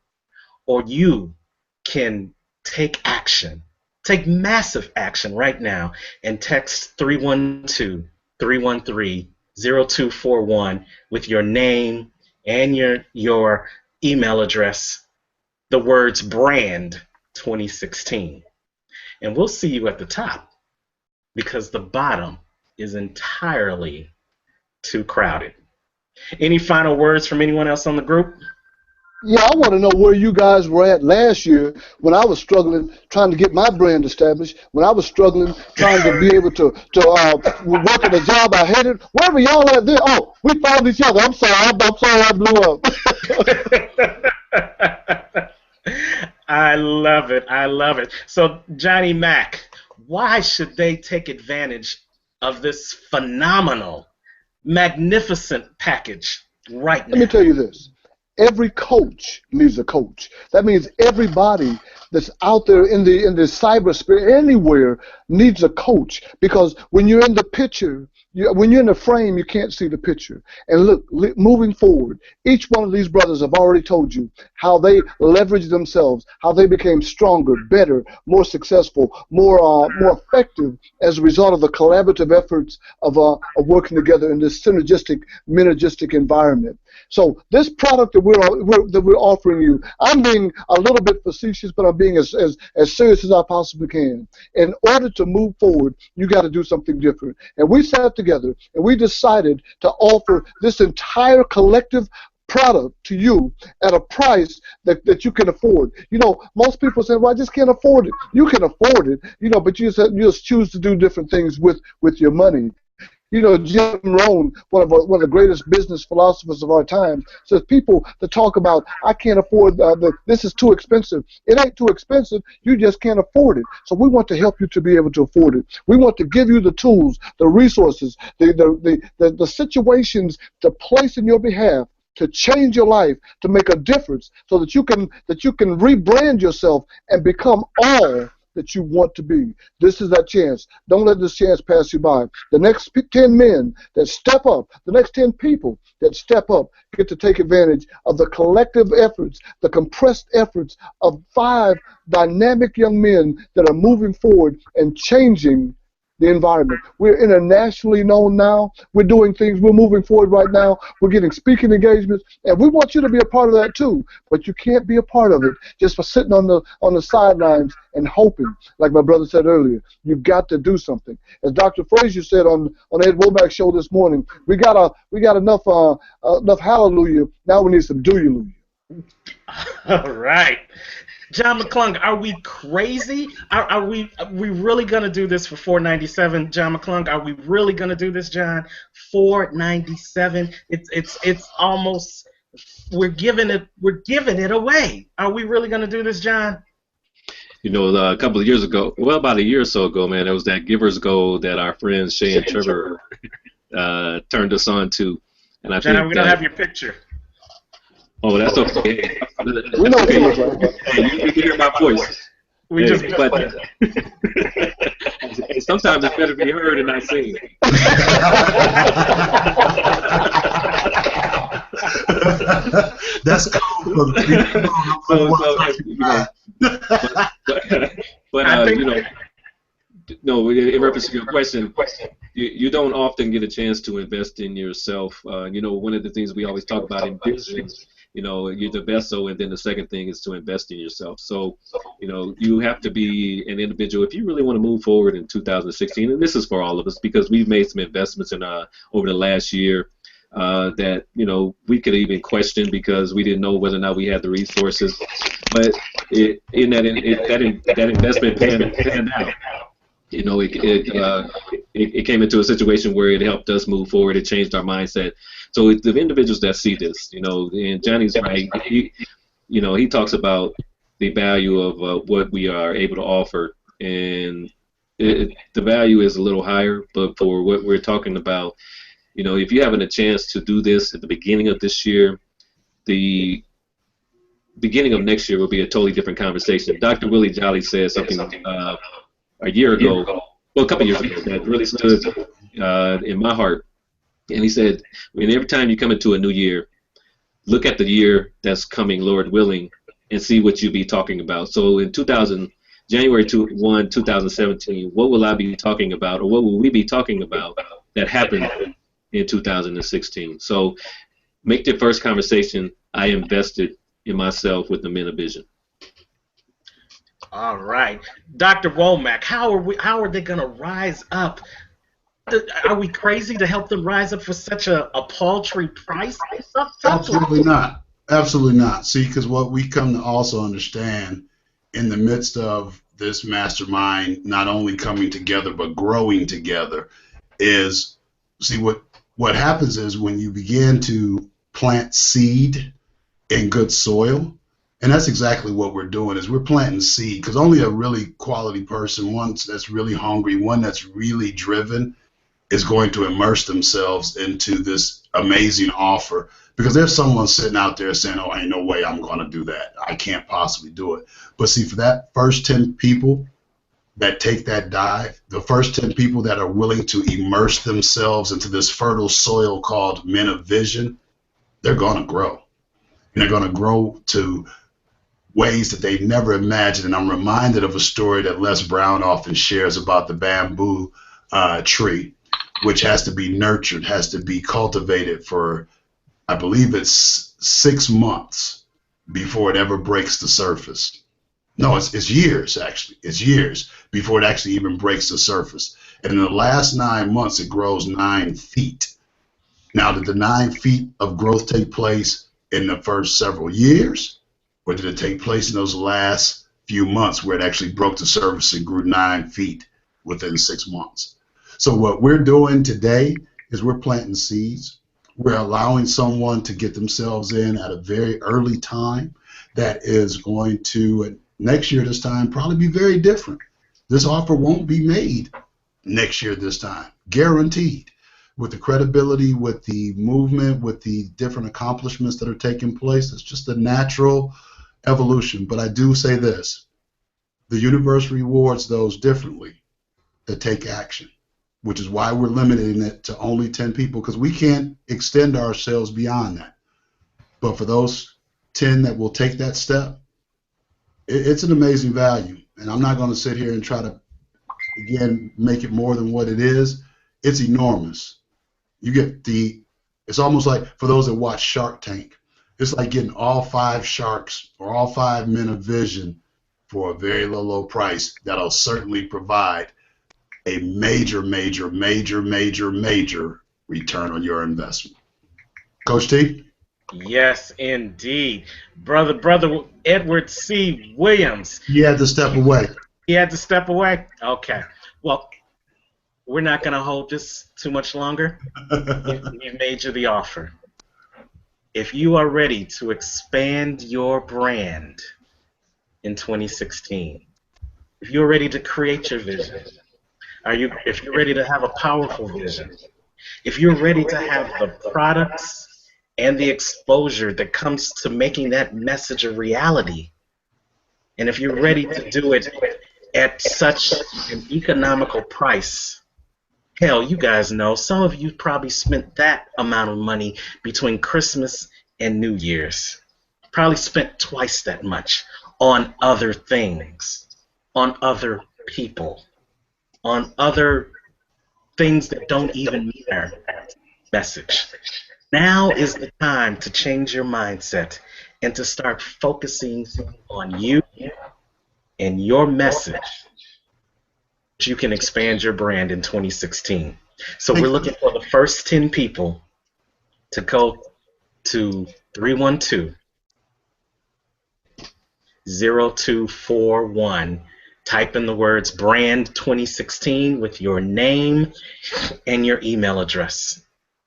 Or you can take action Take massive action right now and text 312-313-0241 with your name and your email address, the words brand 2016. And we'll see you at the top because the bottom is entirely too crowded. Any final words from anyone else on the group? Yeah, I want to know where you guys were at last year when I was struggling trying to get my brand established, when I was struggling trying to be able to work at a job I hated. Wherever y'all at there? Oh, we found each other. I'm sorry. I'm sorry I blew up. I love it. I love it. So, Johnny Mac, why should they take advantage of this phenomenal, magnificent package right now? Let me tell you this. Every coach needs a coach. That means everybody that's out there in the cybersphere anywhere needs a coach, because when you're in the picture, when you're in the frame, you can't see the picture. And look, moving forward, each one of these brothers have already told you how they leveraged themselves, how they became stronger, better, more successful, more effective as a result of the collaborative efforts of working together in this synergistic environment. So this product that we're offering you, I'm being a little bit facetious, but I'm being as serious as I possibly can. In order to move forward, you got to do something different. And we sat together and we decided to offer this entire collective product to you at a price that you can afford. You know, most people say, well, I just can't afford it. You can afford it, but you just choose to do different things with your money. You know, Jim Rohn, one of the greatest business philosophers of our time, says people that talk about, I can't afford this is too expensive. It ain't too expensive. You just can't afford it. So we want to help you to be able to afford it. We want to give you the tools, the resources, the situations to place in your behalf to change your life, to make a difference, so that you can rebrand yourself and become all that you want to be. This is that chance. Don't let this chance pass you by. The next 10 men that step up, the next 10 people that step up, get to take advantage of the collective efforts, the compressed efforts of 5 dynamic young men that are moving forward and changing the environment. We're internationally known now. We're doing things. We're moving forward right now. We're getting speaking engagements, and we want you to be a part of that too. But you can't be a part of it just for sitting on the sidelines and hoping. Like my brother said earlier, you've got to do something. As Dr. Frazier said on Ed Womack's show this morning, we got enough hallelujah. Now we need some do-you-lujah. All right. John McClung, are we crazy? Are we really gonna do this for $4.97, John McClung? Are we really gonna do this, John? $4.97. It's almost, we're giving it away. Are we really gonna do this, John? You know, a couple of years ago, well, about a year or so ago, man, it was that Giver's Goal that our friends Shay and Trevor turned us on to, and John, we don't have your picture. Oh, that's okay. We know what you look like. Hey, you can hear my voice. But sometimes it's better to be heard and not seen. That's cool for the people. In reference to your question, you don't often get a chance to invest in yourself. One of the things we always talk about in business, you're the vessel, and then the second thing is to invest in yourself. So, you have to be an individual if you really want to move forward in 2016. And this is for all of us, because we've made some investments in over the last year that we could even question because we didn't know whether or not we had the resources. But that investment panned out. It came into a situation where it helped us move forward. It changed our mindset. So it's the individuals that see this, and Johnny's right. He talks about the value of what we are able to offer, and the value is a little higher. But for what we're talking about, if you're having a chance to do this at the beginning of this year, the beginning of next year will be a totally different conversation. Dr. Willie Jolly said something a year ago, well, a couple years ago, that really stood in my heart. And he said, every time you come into a new year, look at the year that's coming, Lord willing, and see what you'll be talking about. So in 2016, January 1, 2017, what will I be talking about, or what will we be talking about that happened in 2016? So make the first conversation, I invested in myself with the Men of Vision. All right, Dr. Womack, how are they going to rise up? Are we crazy to help them rise up for such a paltry price? Absolutely not. Absolutely not. See, because what we come to also understand in the midst of this mastermind not only coming together but growing together is, see, what happens is when you begin to plant seed in good soil, and that's exactly what we're doing is we're planting seed, because only a really quality person, one that's really hungry, one that's really driven, is going to immerse themselves into this amazing offer, because there's someone sitting out there saying, oh, ain't no way I'm going to do that. I can't possibly do it. But see, for that first 10 people that take that dive, the first 10 people that are willing to immerse themselves into this fertile soil called Men of Vision, they're going to grow. And they're going to grow to ways that they never imagined. And I'm reminded of a story that Les Brown often shares about the bamboo tree, which has to be nurtured, has to be cultivated for, I believe it's 6 months before it ever breaks the surface. No, it's years, actually. It's years before it actually even breaks the surface. And in the last 9 months, it grows 9 feet. Now, did the 9 feet of growth take place in the first several years, or did it take place in those last few months where it actually broke the surface and grew 9 feet within 6 months? So what we're doing today is we're planting seeds. We're allowing someone to get themselves in at a very early time that is going to, next year this time, probably be very different. This offer won't be made next year this time, guaranteed. With the credibility, with the movement, with the different accomplishments that are taking place, it's just a natural evolution. But I do say this, the universe rewards those differently that take action, which is why we're limiting it to only 10 people, because we can't extend ourselves beyond that. But for those 10 that will take that step, it's an amazing value. And I'm not going to sit here and try to, again, make it more than what it is. It's enormous. You get it's almost like, for those that watch Shark Tank, it's like getting all 5 sharks or all 5 Men of Vision for a very low price that'll certainly provide a major, major, major, major, major return on your investment. Coach T? Yes, indeed. Brother Edward C. Williams. He had to step away. He had to step away? Okay. Well, we're not going to hold this too much longer. We've made you the offer. If you are ready to expand your brand in 2016, if you're ready to create your vision, if you're ready to have a powerful vision, if you're ready to have the products and the exposure that comes to making that message a reality, and if you're ready to do it at such an economical price, hell, you guys know, some of you probably spent that amount of money between Christmas and New Year's. Probably spent twice that much on other things, on other people, on other things that don't even matter. Message. Now is the time to change your mindset and to start focusing on you and your message. You can expand your brand in 2016. So we're looking for the first 10 people to go to 312-0241. Type in the words brand 2016 with your name and your email address,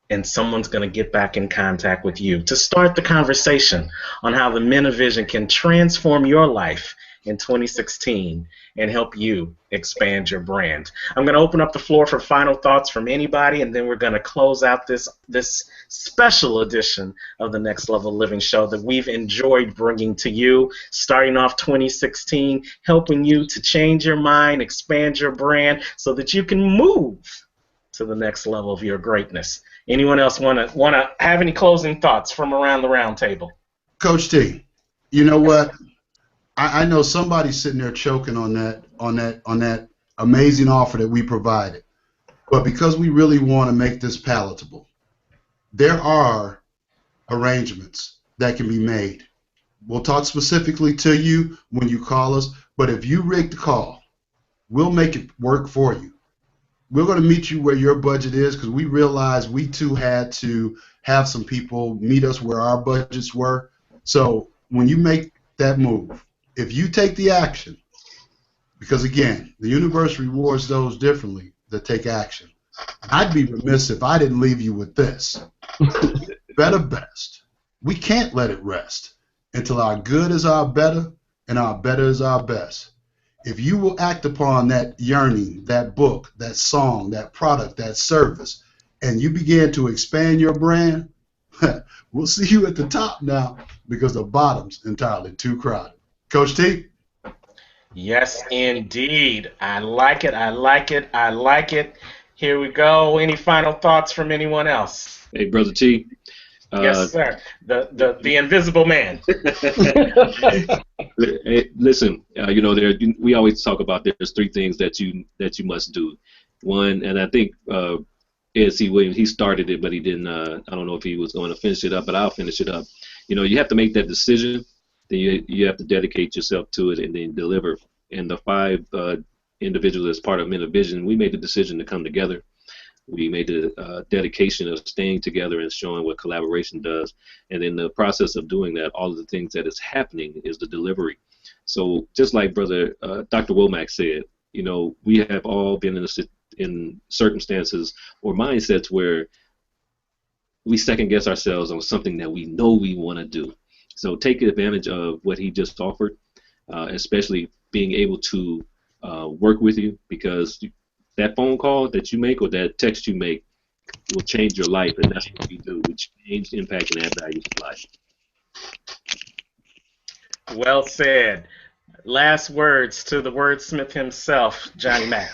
and someone's going to get back in contact with you to start the conversation on how the Men of Vision can transform your life in 2016 and help you expand your brand. I'm going to open up the floor for final thoughts from anybody, and then we're going to close out this special edition of the Next Level Living show that we've enjoyed bringing to you, starting off 2016, helping you to change your mind, expand your brand so that you can move to the next level of your greatness. Anyone else want to have any closing thoughts from around the round table? Coach T, you know what? I know somebody's sitting there choking on that amazing offer that we provided. But because we really want to make this palatable, there are arrangements that can be made. We'll talk specifically to you when you call us, but if you rig the call, we'll make it work for you. We're going to meet you where your budget is because we realized we too had to have some people meet us where our budgets were. So when you make that move, if you take the action, because again, the universe rewards those differently that take action. I'd be remiss if I didn't leave you with this. Better best. We can't let it rest until our good is our better and our better is our best. If you will act upon that yearning, that book, that song, that product, that service, and you begin to expand your brand, we'll see you at the top now because the bottom's entirely too crowded. Coach T? Yes, indeed. I like it. I like it. I like it. Here we go. Any final thoughts from anyone else? Hey, Brother T. Yes, sir. The invisible man. Hey, listen, we always talk about there's three things that you must do. One, and I think Ed C. Williams, he started it, but he didn't. I don't know if he was going to finish it up, but I'll finish it up. You have to make that decision. Then you have to dedicate yourself to it and then deliver. And the five individuals as part of Men of Vision, we made the decision to come together. We made the dedication of staying together and showing what collaboration does. And in the process of doing that, all of the things that is happening is the delivery. So just like Brother Dr. Womack said, we have all been in circumstances or mindsets where we second guess ourselves on something that we know we want to do. So take advantage of what he just offered, especially being able to work with you, because that phone call that you make or that text you make will change your life, and that's what we do. We change, impact, and add value to life. Well said. Last words to the wordsmith himself, Johnny Mack.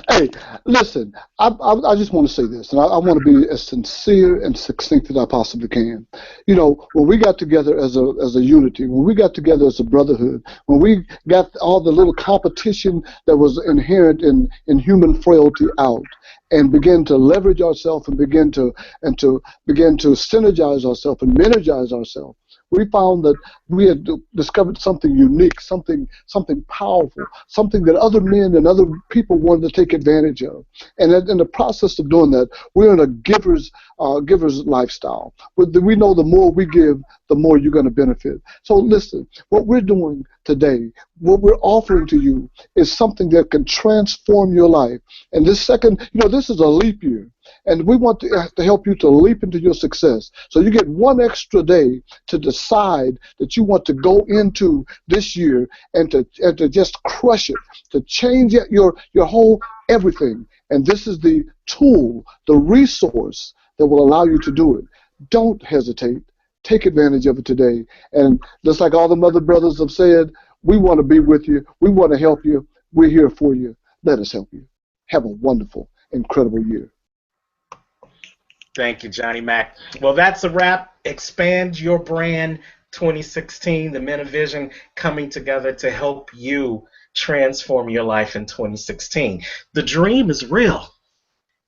Hey, listen, I just want to say this, and I want to be as sincere and succinct as I possibly can. When we got together as a unity, when we got together as a brotherhood, when we got all the little competition that was inherent in human frailty out, and begin to leverage ourselves and begin to synergize ourselves and energize ourselves, we found that we had discovered something unique, something powerful, something that other men and other people wanted to take advantage of. And in the process of doing that, we're in a giver's lifestyle. We know the more we give, the more you're going to benefit. So listen, what we're doing today, what we're offering to you is something that can transform your life. And this is a leap year. And we want to help you to leap into your success. So you get one extra day to decide that you want to go into this year and to just crush it, to change your whole everything. And this is the tool, the resource that will allow you to do it. Don't hesitate. Take advantage of it today. And just like all the mother brothers have said, we want to be with you. We want to help you. We're here for you. Let us help you. Have a wonderful, incredible year. Thank you, Johnny Mack. Well, that's a wrap. Expand Your Brand 2016, the Men of Vision coming together to help you transform your life in 2016. The dream is real.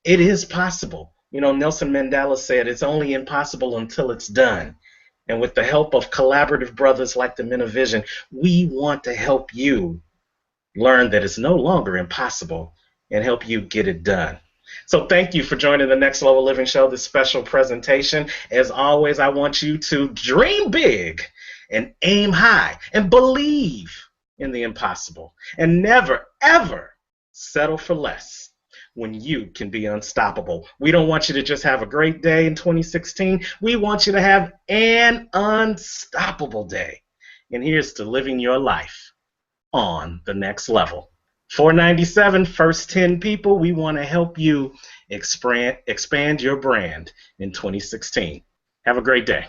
It is possible. Nelson Mandela said it's only impossible until it's done. And with the help of collaborative brothers like the Men of Vision, we want to help you learn that it's no longer impossible and help you get it done. So thank you for joining the Next Level Living Show, this special presentation. As always, I want you to dream big and aim high and believe in the impossible and never, ever settle for less when you can be unstoppable. We don't want you to just have a great day in 2016. We want you to have an unstoppable day. And here's to living your life on the next level. 497, first 10 people, we want to help you expand your brand in 2016. Have a great day.